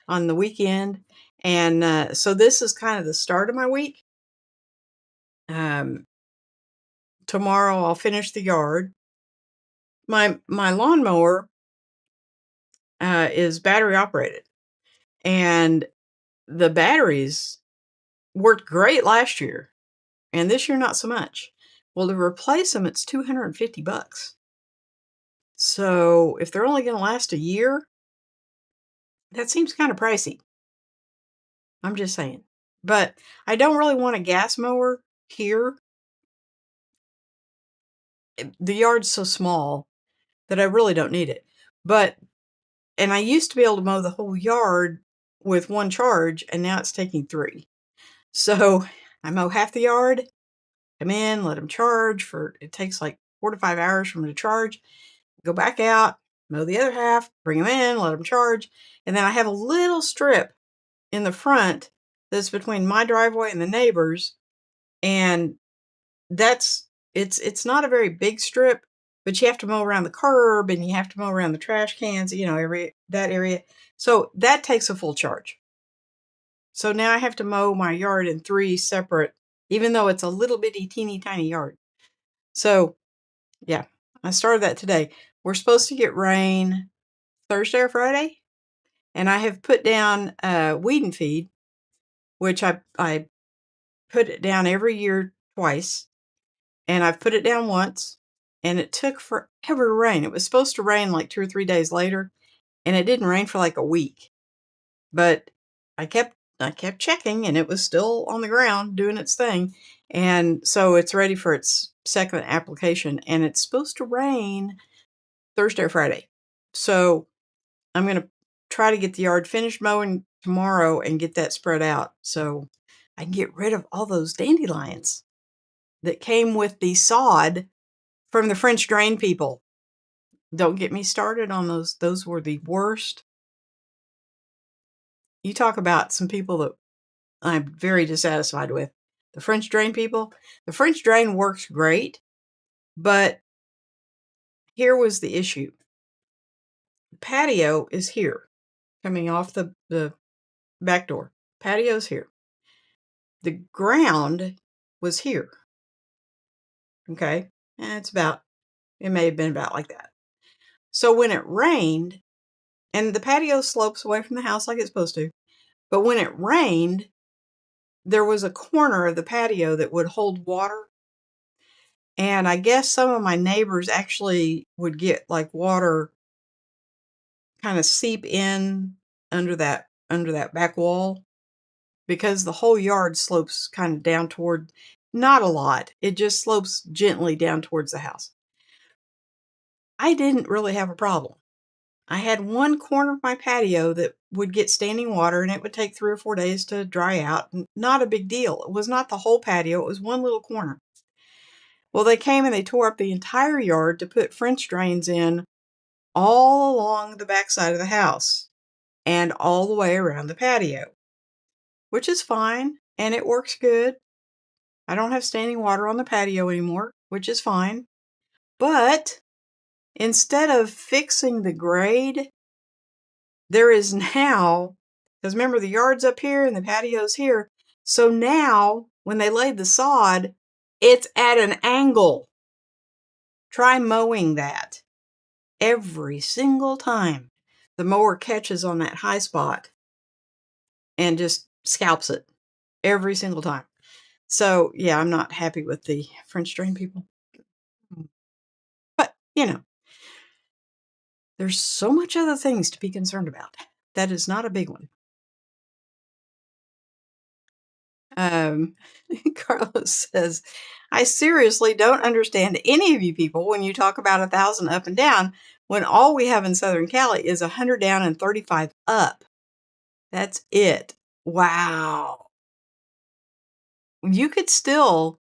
on the weekend. And so this is kind of the start of my week. Tomorrow I'll finish the yard. My lawnmower is battery operated, and the batteries worked great last year, and this year not so much. Well, to replace them, it's $250. So if they're only going to last a year, that seems kind of pricey. I'm just saying. But I don't really want a gas mower here. The yard's so small that I really don't need it. And I used to be able to mow the whole yard with one charge, and now it's taking 3. So I mow half the yard, come in, let them charge it takes like 4 to 5 hours for them to charge, go back out, mow the other half, bring them in, let them charge. And then I have a little strip in the front that's between my driveway and the neighbors. And it's not a very big strip, but you have to mow around the curb and you have to mow around the trash cans, that area. So that takes a full charge. So now I have to mow my yard in 3 separate, even though it's a little bitty, teeny tiny yard. So yeah, I started that today. We're supposed to get rain Thursday or Friday, and I have put down weed and feed, which I put it down every year twice, and I've put it down once, and it took forever to rain. It was supposed to rain like 2 or 3 days later, and it didn't rain for like a week. But I kept checking, and it was still on the ground doing its thing. And so it's ready for its second application, and it's supposed to rain Thursday or Friday. So I'm going to try to get the yard finished mowing tomorrow and get that spread out so I can get rid of all those dandelions that came with the sod from the French drain people. Don't get me started on those. Those were the worst. You talk about some people that I'm very dissatisfied with. The French drain people. The French drain works great, but here was the issue. The patio is here, coming off the back door. Patio's here. The ground was here. Okay? And it may have been about like that. So when it rained, and the patio slopes away from the house like it's supposed to, but when it rained, there was a corner of the patio that would hold water. And I guess some of my neighbors actually would get like water kind of seep in under that back wall, because the whole yard slopes kind of down toward, not a lot. It just slopes gently down towards the house. I didn't really have a problem. I had one corner of my patio that would get standing water, and it would take 3 or 4 days to dry out. Not a big deal. It was not the whole patio. It was one little corner. Well, they came and they tore up the entire yard to put French drains in all along the backside of the house and all the way around the patio, which is fine, and it works good. I don't have standing water on the patio anymore, which is fine. But instead of fixing the grade, there is now, because remember the yard's up here and the patio's here, so now when they laid the sod, it's at an angle. Try mowing that. Every single time the mower catches on that high spot and just scalps it every single time. So yeah, I'm not happy with the French drain people. But, there's so much other things to be concerned about. That is not a big one. Carlos says, I seriously don't understand any of you people when you talk about 1,000 up and down when all we have in Southern Cali is 100 down and 35 up. That's it. Wow. You could still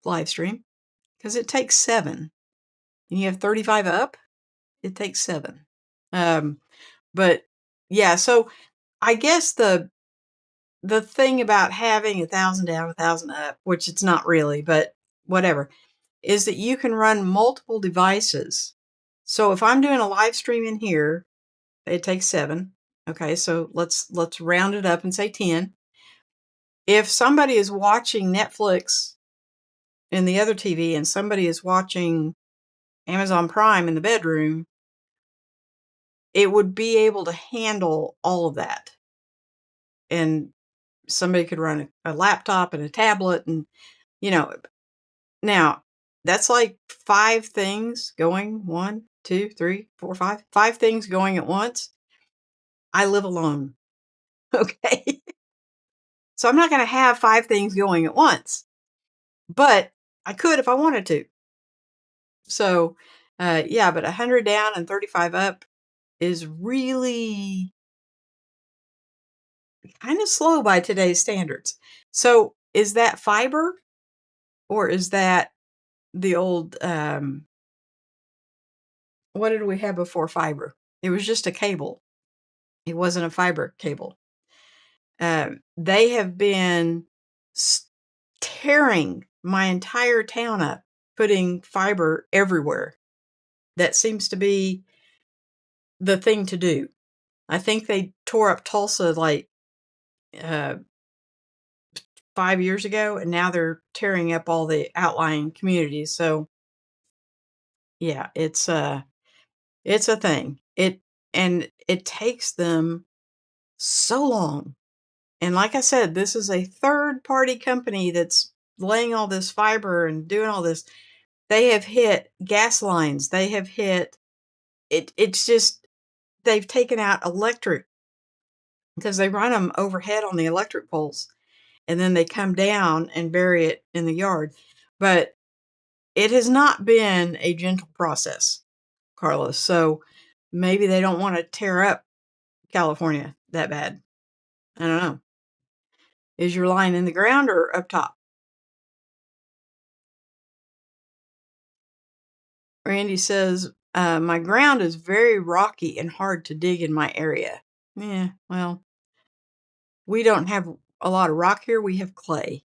live stream because it takes 7 and you have 35 up. It takes 7. But yeah, so I guess the thing about having 1,000 down, 1,000 up, which it's not really, but whatever, is that you can run multiple devices. So if I'm doing a live stream in here, it takes 7. Okay, so let's round it up and say 10. If somebody is watching Netflix in the other TV and somebody is watching Amazon Prime in the bedroom, it would be able to handle all of that. And somebody could run a laptop and a tablet and, now that's like 5 things going, 1, 2, 3, 4, 5, 5 things going at once. I live alone. Okay. So I'm not going to have 5 things going at once, but I could if I wanted to. So, yeah, but 100 down and 35 up is really kind of slow by today's standards. So is that fiber or is that the old, what did we have before fiber? It was just a cable. It wasn't a fiber cable. They have been tearing my entire town up, putting fiber everywhere. That seems to be the thing to do. I think they tore up Tulsa like 5 years ago, and now they're tearing up all the outlying communities. So yeah, it's a thing. It takes them so long. And like I said, this is a third-party company that's laying all this fiber and doing all this. They have hit gas lines. They have hit it. It's just they've taken out electric because they run them overhead on the electric poles, and then they come down and bury it in the yard. But it has not been a gentle process, Carlos. So maybe they don't want to tear up California that bad. I don't know. Is your line in the ground or up top? Randy says, my ground is very rocky and hard to dig in my area. Yeah, well, we don't have a lot of rock here. We have clay.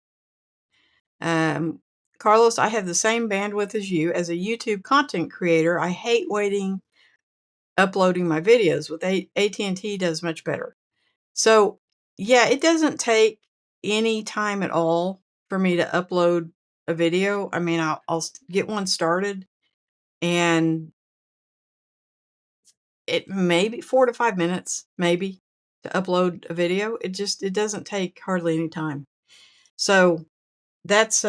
Carlos, I have the same bandwidth as you. As a YouTube content creator, I hate waiting uploading my videos. With AT&T does much better. So, yeah, it doesn't take any time at all for me to upload a video. I mean, I'll get one started and it may be 4 to 5 minutes, maybe, to upload a video. It doesn't take hardly any time. So that's,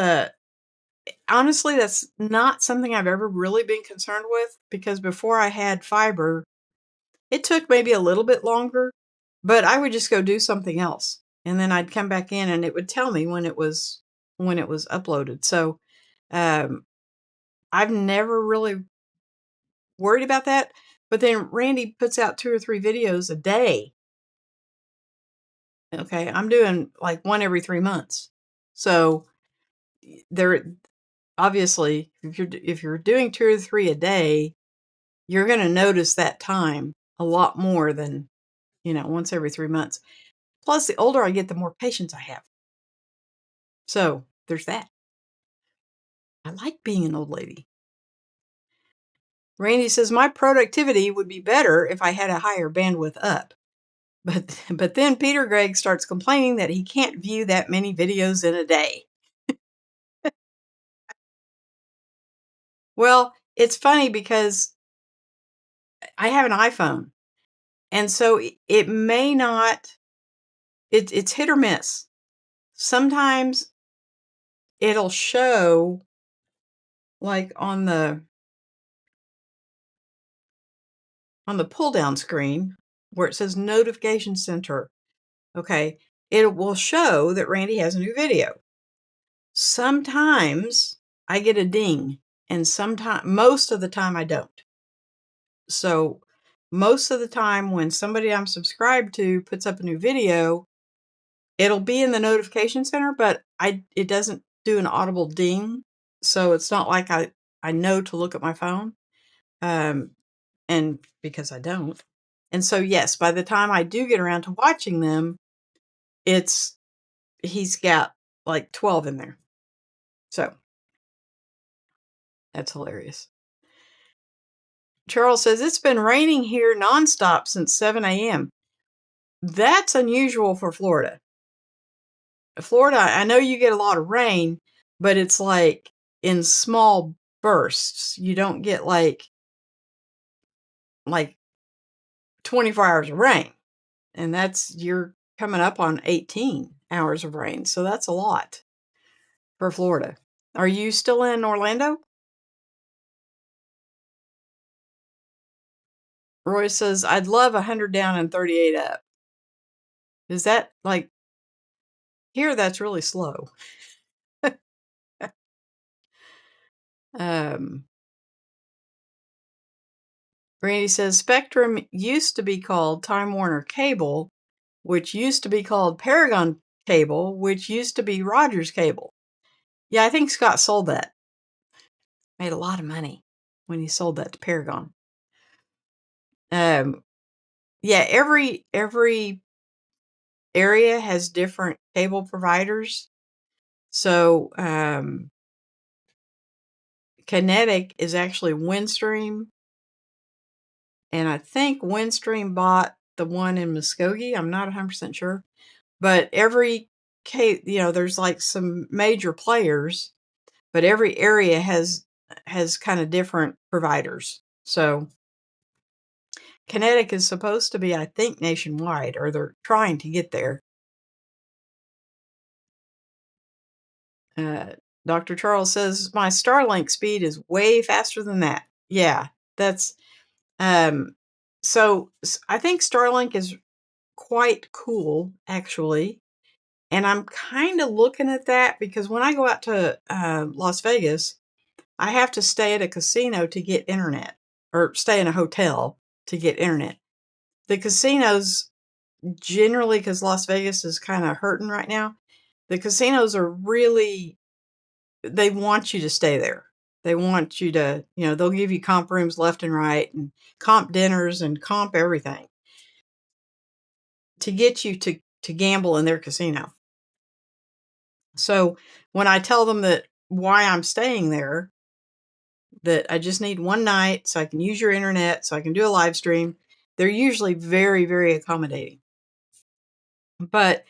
honestly, that's not something I've ever really been concerned with because before I had fiber, it took maybe a little bit longer, but I would just go do something else. And then I'd come back in and it would tell me when it was uploaded. So, I've never really worried about that. But then Randy puts out 2 or 3 videos a day. Okay, I'm doing like one every 3 months. So obviously, if you're doing 2 or 3 a day, you're going to notice that time a lot more than, once every 3 months. Plus, the older I get, the more patience I have. So there's that. I like being an old lady. Randy says, my productivity would be better if I had a higher bandwidth up. But then Peter Gregg starts complaining that he can't view that many videos in a day. Well, it's funny because I have an iPhone, and so it may not, it's hit or miss. Sometimes it'll show, like on the pull down screen where it says notification center. Okay, it will show that Randy has a new video. Sometimes I get a ding, and most of the time I don't. So most of the time when somebody I'm subscribed to puts up a new video, it'll be in the notification center, but it doesn't do an audible ding. So it's not like I know to look at my phone. And because I don't. And so, yes, by the time I do get around to watching them, he's got like 12 in there. So that's hilarious. Charles says, it's been raining here nonstop since 7 a.m. That's unusual for Florida. Florida, I know you get a lot of rain, but it's like in small bursts. You don't get like 24 hours of rain. And you're coming up on 18 hours of rain. So that's a lot for Florida. Are you still in Orlando? Roy says, I'd love 100 down and 38 up. Is that here? That's really slow. Randy says, Spectrum used to be called Time Warner Cable, which used to be called Paragon Cable, which used to be Rogers Cable. Yeah, I think Scott sold that. Made a lot of money when he sold that to Paragon. Yeah, every area has different cable providers. So, Kinetic is actually Windstream, and I think Windstream bought the one in Muskogee. I'm not 100% sure, but there's like some major players, but every area has kind of different providers. So Kinetic is supposed to be, I think, nationwide, or they're trying to get there. Dr. Charles says, my Starlink speed is way faster than that. Yeah, that's, so I think Starlink is quite cool, actually. And I'm kind of looking at that because when I go out to Las Vegas, I have to stay at a casino to get internet, or stay in a hotel to get internet. The casinos generally, because Las Vegas is kind of hurting right now, the casinos are really, they want you to stay there. They want you to, they'll give you comp rooms left and right, and comp dinners and comp everything to get you to gamble in their casino. So when I tell them that why I'm staying there, that I just need one night so I can use your internet, so I can do a live stream, they're usually very, very accommodating. But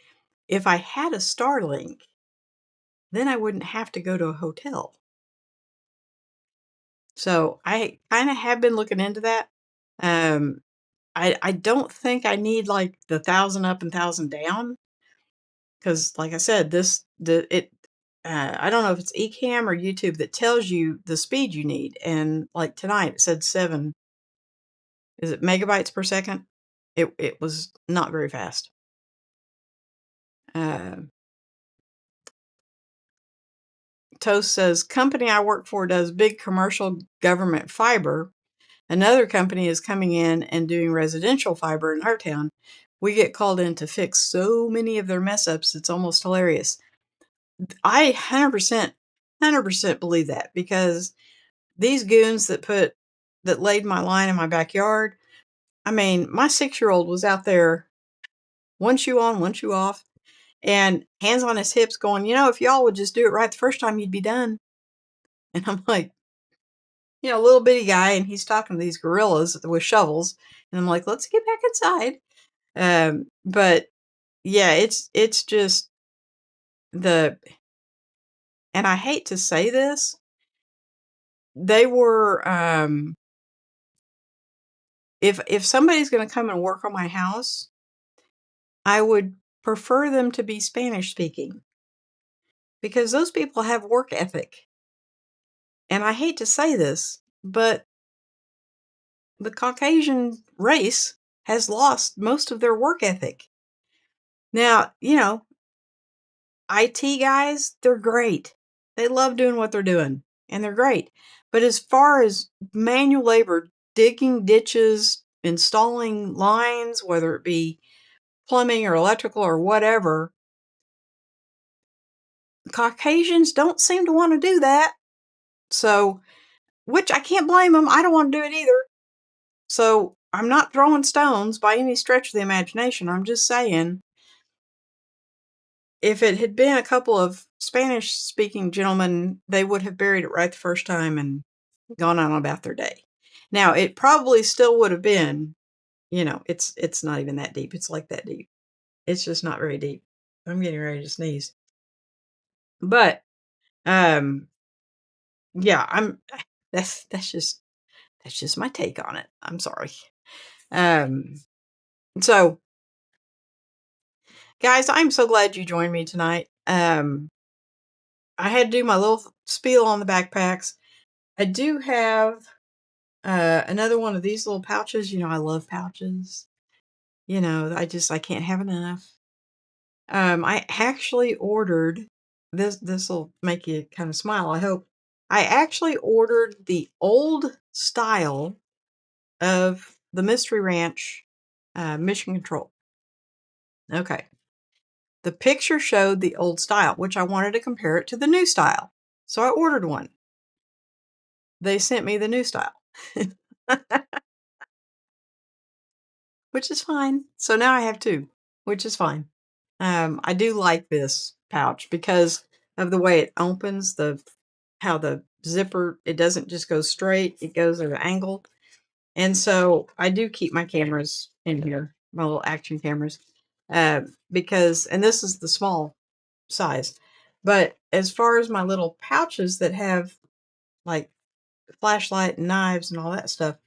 if I had a Starlink, then I wouldn't have to go to a hotel. So I kind of have been looking into that. I don't think I need like the 1,000 up and 1,000 down, because like I said, I don't know if it's Ecamm or YouTube that tells you the speed you need, and like tonight it said 7. Is it megabytes per second? It was not very fast. Toast says, company I work for does big commercial government fiber. Another company is coming in and doing residential fiber in our town. We get called in to fix so many of their mess ups, it's almost hilarious. I 100% 100% believe that, because these goons that laid my line in my backyard, I mean, my 6-year-old was out there, one shoe on, one shoe off, and hands on his hips going, if y'all would just do it right the first time, you'd be done. And I'm like, little bitty guy, and he's talking to these gorillas with shovels. And I'm like, let's get back inside. But yeah, it's just and I hate to say this, they were, if somebody's going to come and work on my house, I would prefer them to be Spanish speaking, because those people have work ethic. And I hate to say this, but the Caucasian race has lost most of their work ethic. Now, IT guys, they're great. They love doing what they're doing, and they're great. But as far as manual labor, digging ditches, installing lines, whether it be plumbing or electrical or whatever, Caucasians don't seem to want to do that. So, which I can't blame them. I don't want to do it either. So, I'm not throwing stones by any stretch of the imagination. I'm just saying, if it had been a couple of Spanish-speaking gentlemen, they would have buried it right the first time and gone on about their day. Now, it probably still would have been, it's not even that deep. It's like that deep. It's just not very deep. I'm getting ready to sneeze. But, yeah, that's just my take on it. I'm sorry. So, guys, I'm so glad you joined me tonight. I had to do my little spiel on the backpacks. I do have another one of these little pouches. I love pouches. I can't have enough. I actually ordered this. This will make you kind of smile, I hope. I actually ordered the old style of the Mystery Ranch Mission Control. Okay. The picture showed the old style, which I wanted to compare it to the new style. So I ordered one. They sent me the new style, which is fine. So now I have two, which is fine. I do like this pouch because of the way it opens, how the zipper, it doesn't just go straight, it goes at an angle. And so I do keep my cameras in here, my little action cameras, because, and this is the small size. But as far as my little pouches that have like flashlight and knives and all that stuff,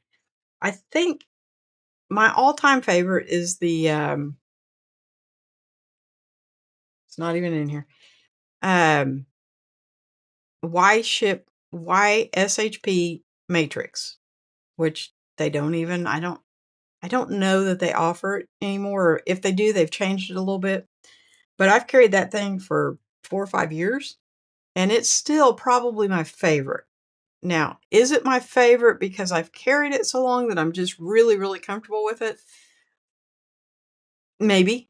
I think my all-time favorite is the, it's not even in here, YSHP Matrix, which they don't even, I don't know that they offer it anymore. Or if they do, they've changed it a little bit. But I've carried that thing for 4 or 5 years, and it's still probably my favorite. Now, is it my favorite because I've carried it so long that I'm just really, really comfortable with it? Maybe.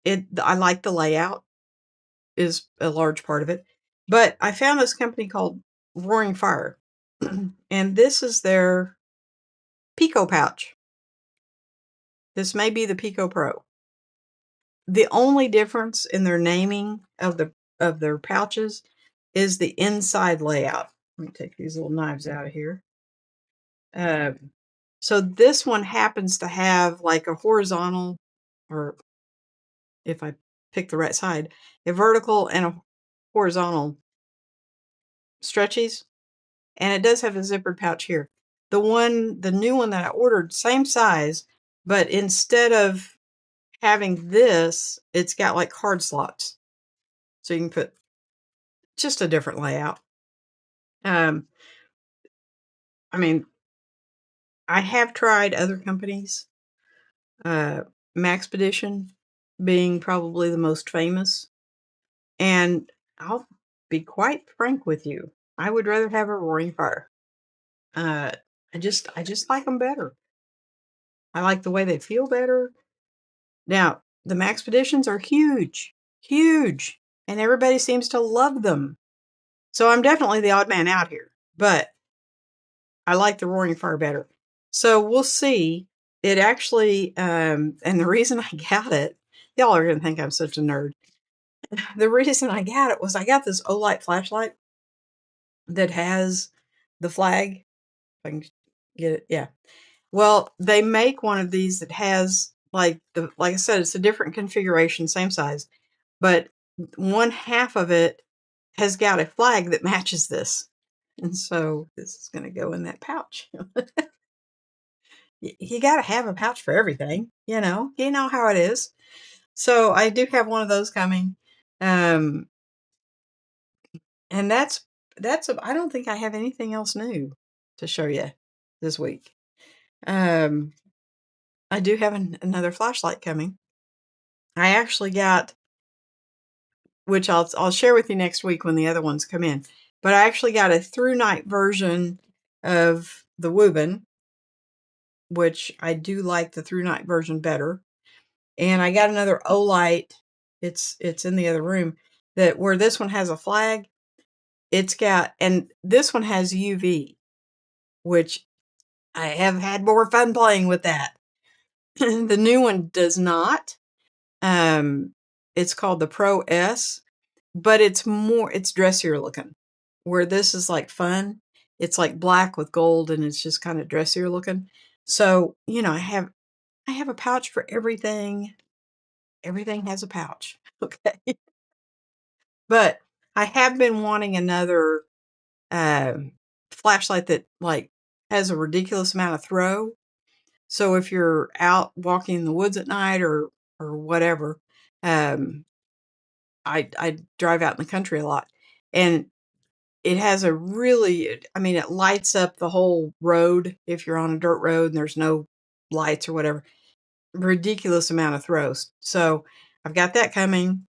I like the layout, is a large part of it. But I found this company called Roaring Fire, and this is their Pico pouch. This may be the Pico Pro. The only difference in their naming of their pouches is the inside layout. Let me take these little knives out of here. So this one happens to have like a horizontal, or if I pick the right side, a vertical and a horizontal stretchies. And it does have a zippered pouch here. The new one that I ordered, same size, but instead of having this, it's got like card slots. So you can put just a different layout. I mean, I have tried other companies, Maxpedition being probably the most famous. And I'll be quite frank with you. I would rather have a Roaring Fire. I just like them better. I like the way they feel better. Now, the Maxpeditions are huge, huge, and everybody seems to love them. So I'm definitely the odd man out here, but I like the Roaring Fire better. So we'll see. It actually, and the reason I got it, y'all are going to think I'm such a nerd. The reason I got it was I got this Olight flashlight that has the flag. If I can get it. Yeah. Well, they make one of these that has like like I said, it's a different configuration, same size, but one half of it has got a flag that matches this. And so this is going to go in that pouch. You got to have a pouch for everything, you know how it is. So I do have one of those coming. Um, and I don't think I have anything else new to show you this week. Um, I do have another flashlight coming. I actually got, which I'll share with you next week when the other ones come in. But I actually got a through night version of the Woobin, which I do like the through night version better. And I got another Olight. It's in the other room, that where this one has a flag. It's got, and this one has UV, which I have had more fun playing with that. The new one does not. It's called the Pro S, but it's dressier looking. Where this is like fun, it's like black with gold, and it's just kind of dressier looking. So, I have a pouch for everything. Everything has a pouch. Okay. But I have been wanting another um, flashlight that like has a ridiculous amount of throw. So if you're out walking in the woods at night or whatever, um, I drive out in the country a lot, and it has a really, I mean, it lights up the whole road if you're on a dirt road and there's no lights or whatever. Ridiculous amount of throws. So I've got that coming.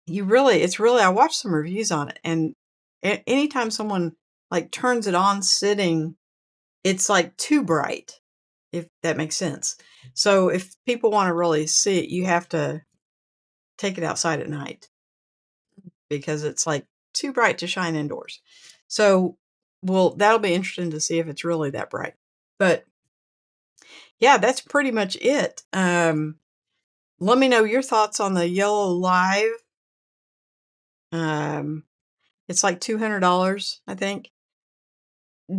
I watched some reviews on it, and anytime someone like turns it on sitting, it's like too bright, if that makes sense. So if people want to really see it, you have to take it outside at night because it's like too bright to shine indoors. So, well, that'll be interesting to see if it's really that bright. But yeah, that's pretty much it. Let me know your thoughts on the Yellow Live. Um, it's like $200, I think.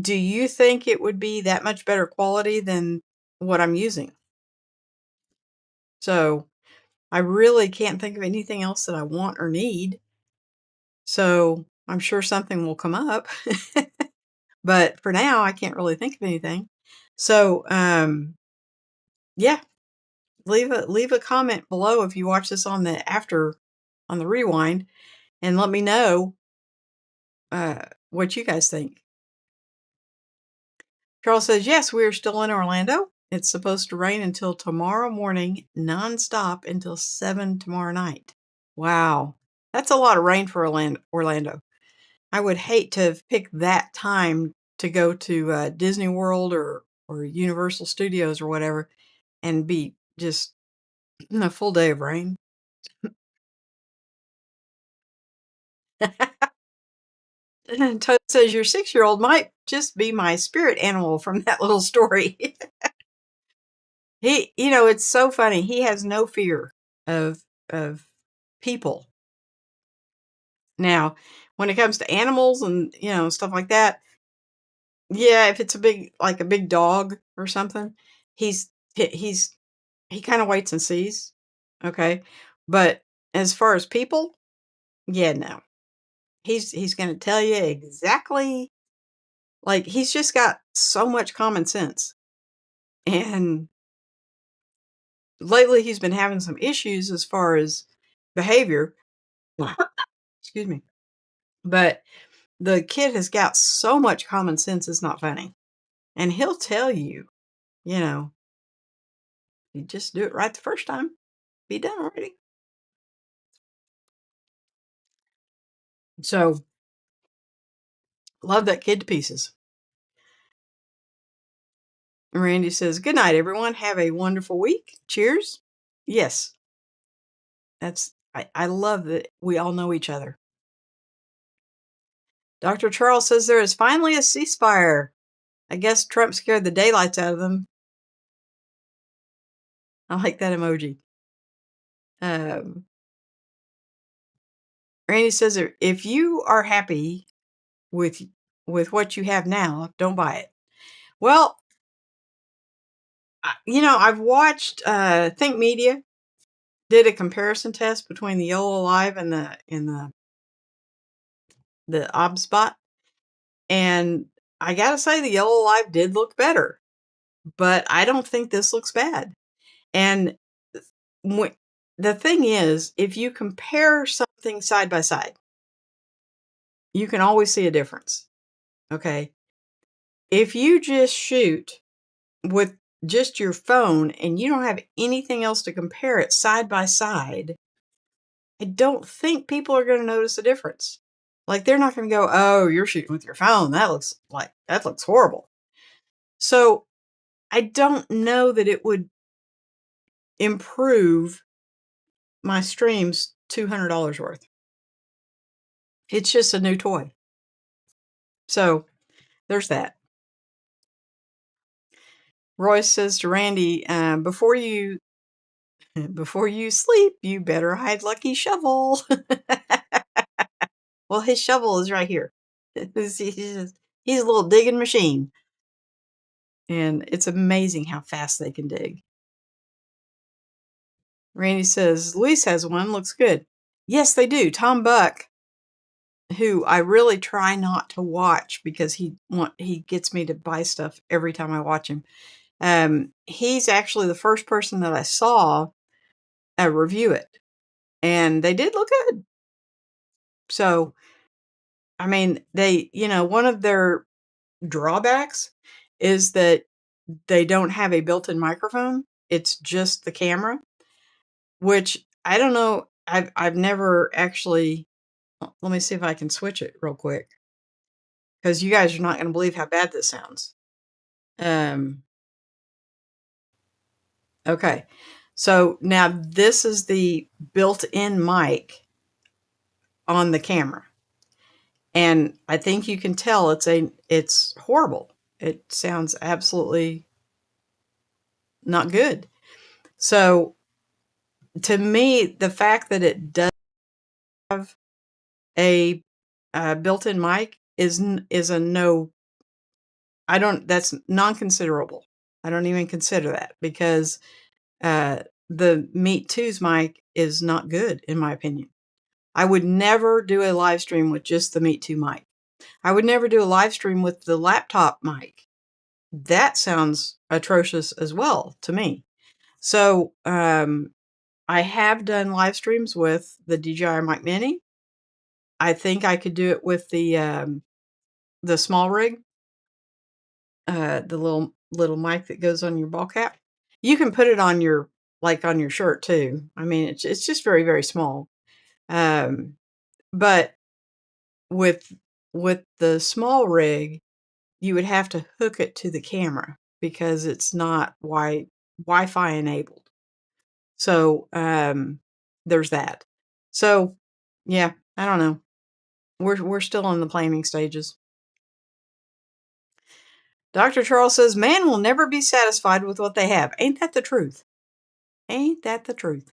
Do you think it would be that much better quality than what I'm using? So I really can't think of anything else that I want or need. So I'm sure something will come up. But for now, I can't really think of anything. So yeah, leave a comment below if you watch this on the rewind, and let me know what you guys think. Charles says, yes, we are still in Orlando. It's supposed to rain until tomorrow morning, nonstop until 7 tomorrow night. Wow. That's a lot of rain for Orlando. I would hate to have picked that time to go to Disney World or Universal Studios or whatever and be just a full day of rain. Toad says, your 6-year-old might just be my spirit animal from that little story. It's so funny. He has no fear of people. Now, when it comes to animals and, stuff like that, yeah, if it's like a big dog or something, he kind of waits and sees. Okay. But as far as people, yeah, no. He's going to tell you exactly, like, he's just got so much common sense. And lately he's been having some issues as far as behavior. Excuse me. But the kid has got so much common sense, it's not funny. And he'll tell you, you know, you just do it right the first time. Be done already. So, love that kid to pieces. Randy says, good night, everyone. Have a wonderful week. Cheers. Yes, I love that we all know each other. Dr. Charles says there is finally a ceasefire. I guess Trump scared the daylights out of them. I like that emoji. Randy says if you are happy with what you have now, don't buy it. Well, I've watched Think Media did a comparison test between the Yellow Live and the ObSpot, and I gotta say the Yellow Live did look better, but I don't think this looks bad. And the thing is, if you compare something side by side, you can always see a difference. Okay, if you just shoot with just your phone and you don't have anything else to compare it side by side, I don't think people are going to notice a difference. Like, they're not going to go, oh, you're shooting with your phone. That looks horrible. So I don't know that it would improve my streams $200 worth. It's just a new toy. So there's that. Royce says to Randy, before you sleep, you better hide Lucky Shovel. Well, his shovel is right here. He's a little digging machine. And it's amazing how fast they can dig. Randy says, Luis has one, looks good. Yes, they do. Tom Buck, who I really try not to watch because he gets me to buy stuff every time I watch him. He's actually the first person that I saw review it. And they did look good. So, I mean, one of their drawbacks is that they don't have a built-in microphone. It's just the camera, which I don't know. I've never actually, let me see if I can switch it real quick, because you guys are not going to believe how bad this sounds. Okay. So now this is the built-in mic on the camera. And I think you can tell it's horrible. It sounds absolutely not good. So to me, the fact that it does have a built-in mic is a no. That's non-considerable. I don't even consider that, because the Meet 2's mic is not good, in my opinion. I would never do a live stream with just the Meet 2 mic. I would never do a live stream with the laptop mic. That sounds atrocious as well to me. So I have done live streams with the DJI Mic Mini. I think I could do it with the small rig, the little mic that goes on your ball cap. You can put it on your shirt too. I mean, it's just very, very small. But with the small rig, you would have to hook it to the camera because it's not Wi-Fi enabled. So there's that. So yeah, I don't know. We're still in the planning stages. Dr. Charles says, man will never be satisfied with what they have. Ain't that the truth? Ain't that the truth?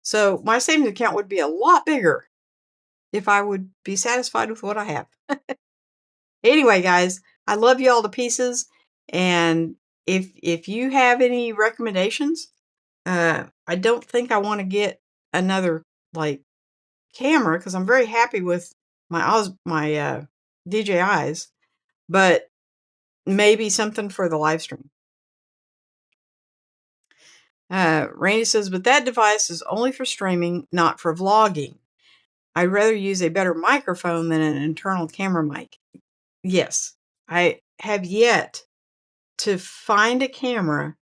So my savings account would be a lot bigger if I would be satisfied with what I have. Anyway, guys, I love you all to pieces. And if you have any recommendations, I don't think I want to get another camera, because I'm very happy with my DJIs, but maybe something for the live stream. Randy says, but that device is only for streaming, not for vlogging. I'd rather use a better microphone than an internal camera mic. Yes, I have yet to find a camera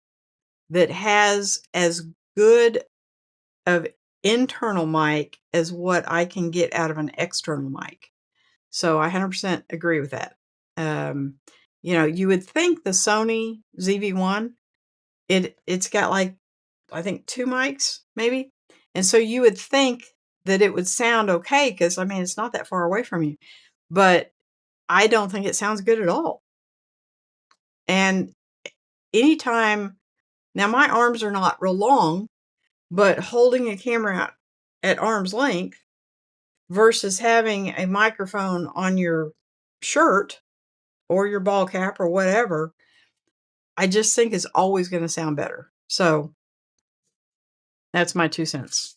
that has as good of internal mic as what I can get out of an external mic. So I 100% agree with that. You would think the Sony ZV-1, it's got I think 2 mics maybe. And so you would think that it would sound okay, because I mean, it's not that far away from you. but I don't think it sounds good at all. And anytime now my arms are not real long, but holding a camera out at arm's length versus having a microphone on your shirt or your ball cap or whatever, I just think is always going to sound better. So that's my 2 cents.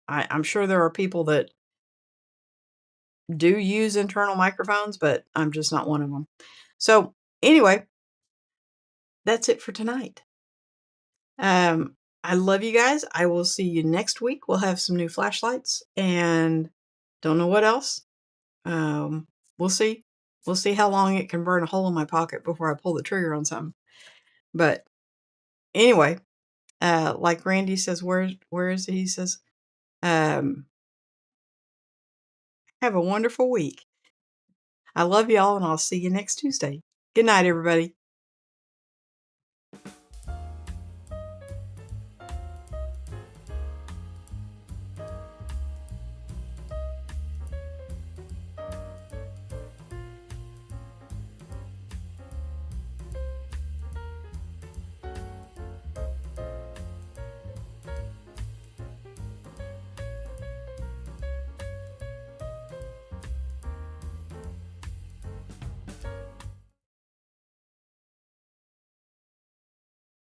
I'm sure there are people that do use internal microphones, but I'm just not one of them. So anyway, that's it for tonight. I love you guys. I will see you next week. We'll have some new flashlights and don't know what else. We'll see. We'll see how long it can burn a hole in my pocket before I pull the trigger on something. But anyway, like Randy says, where is it? He says, um, have a wonderful week. I love y'all, and I'll see you next Tuesday. Good night, everybody.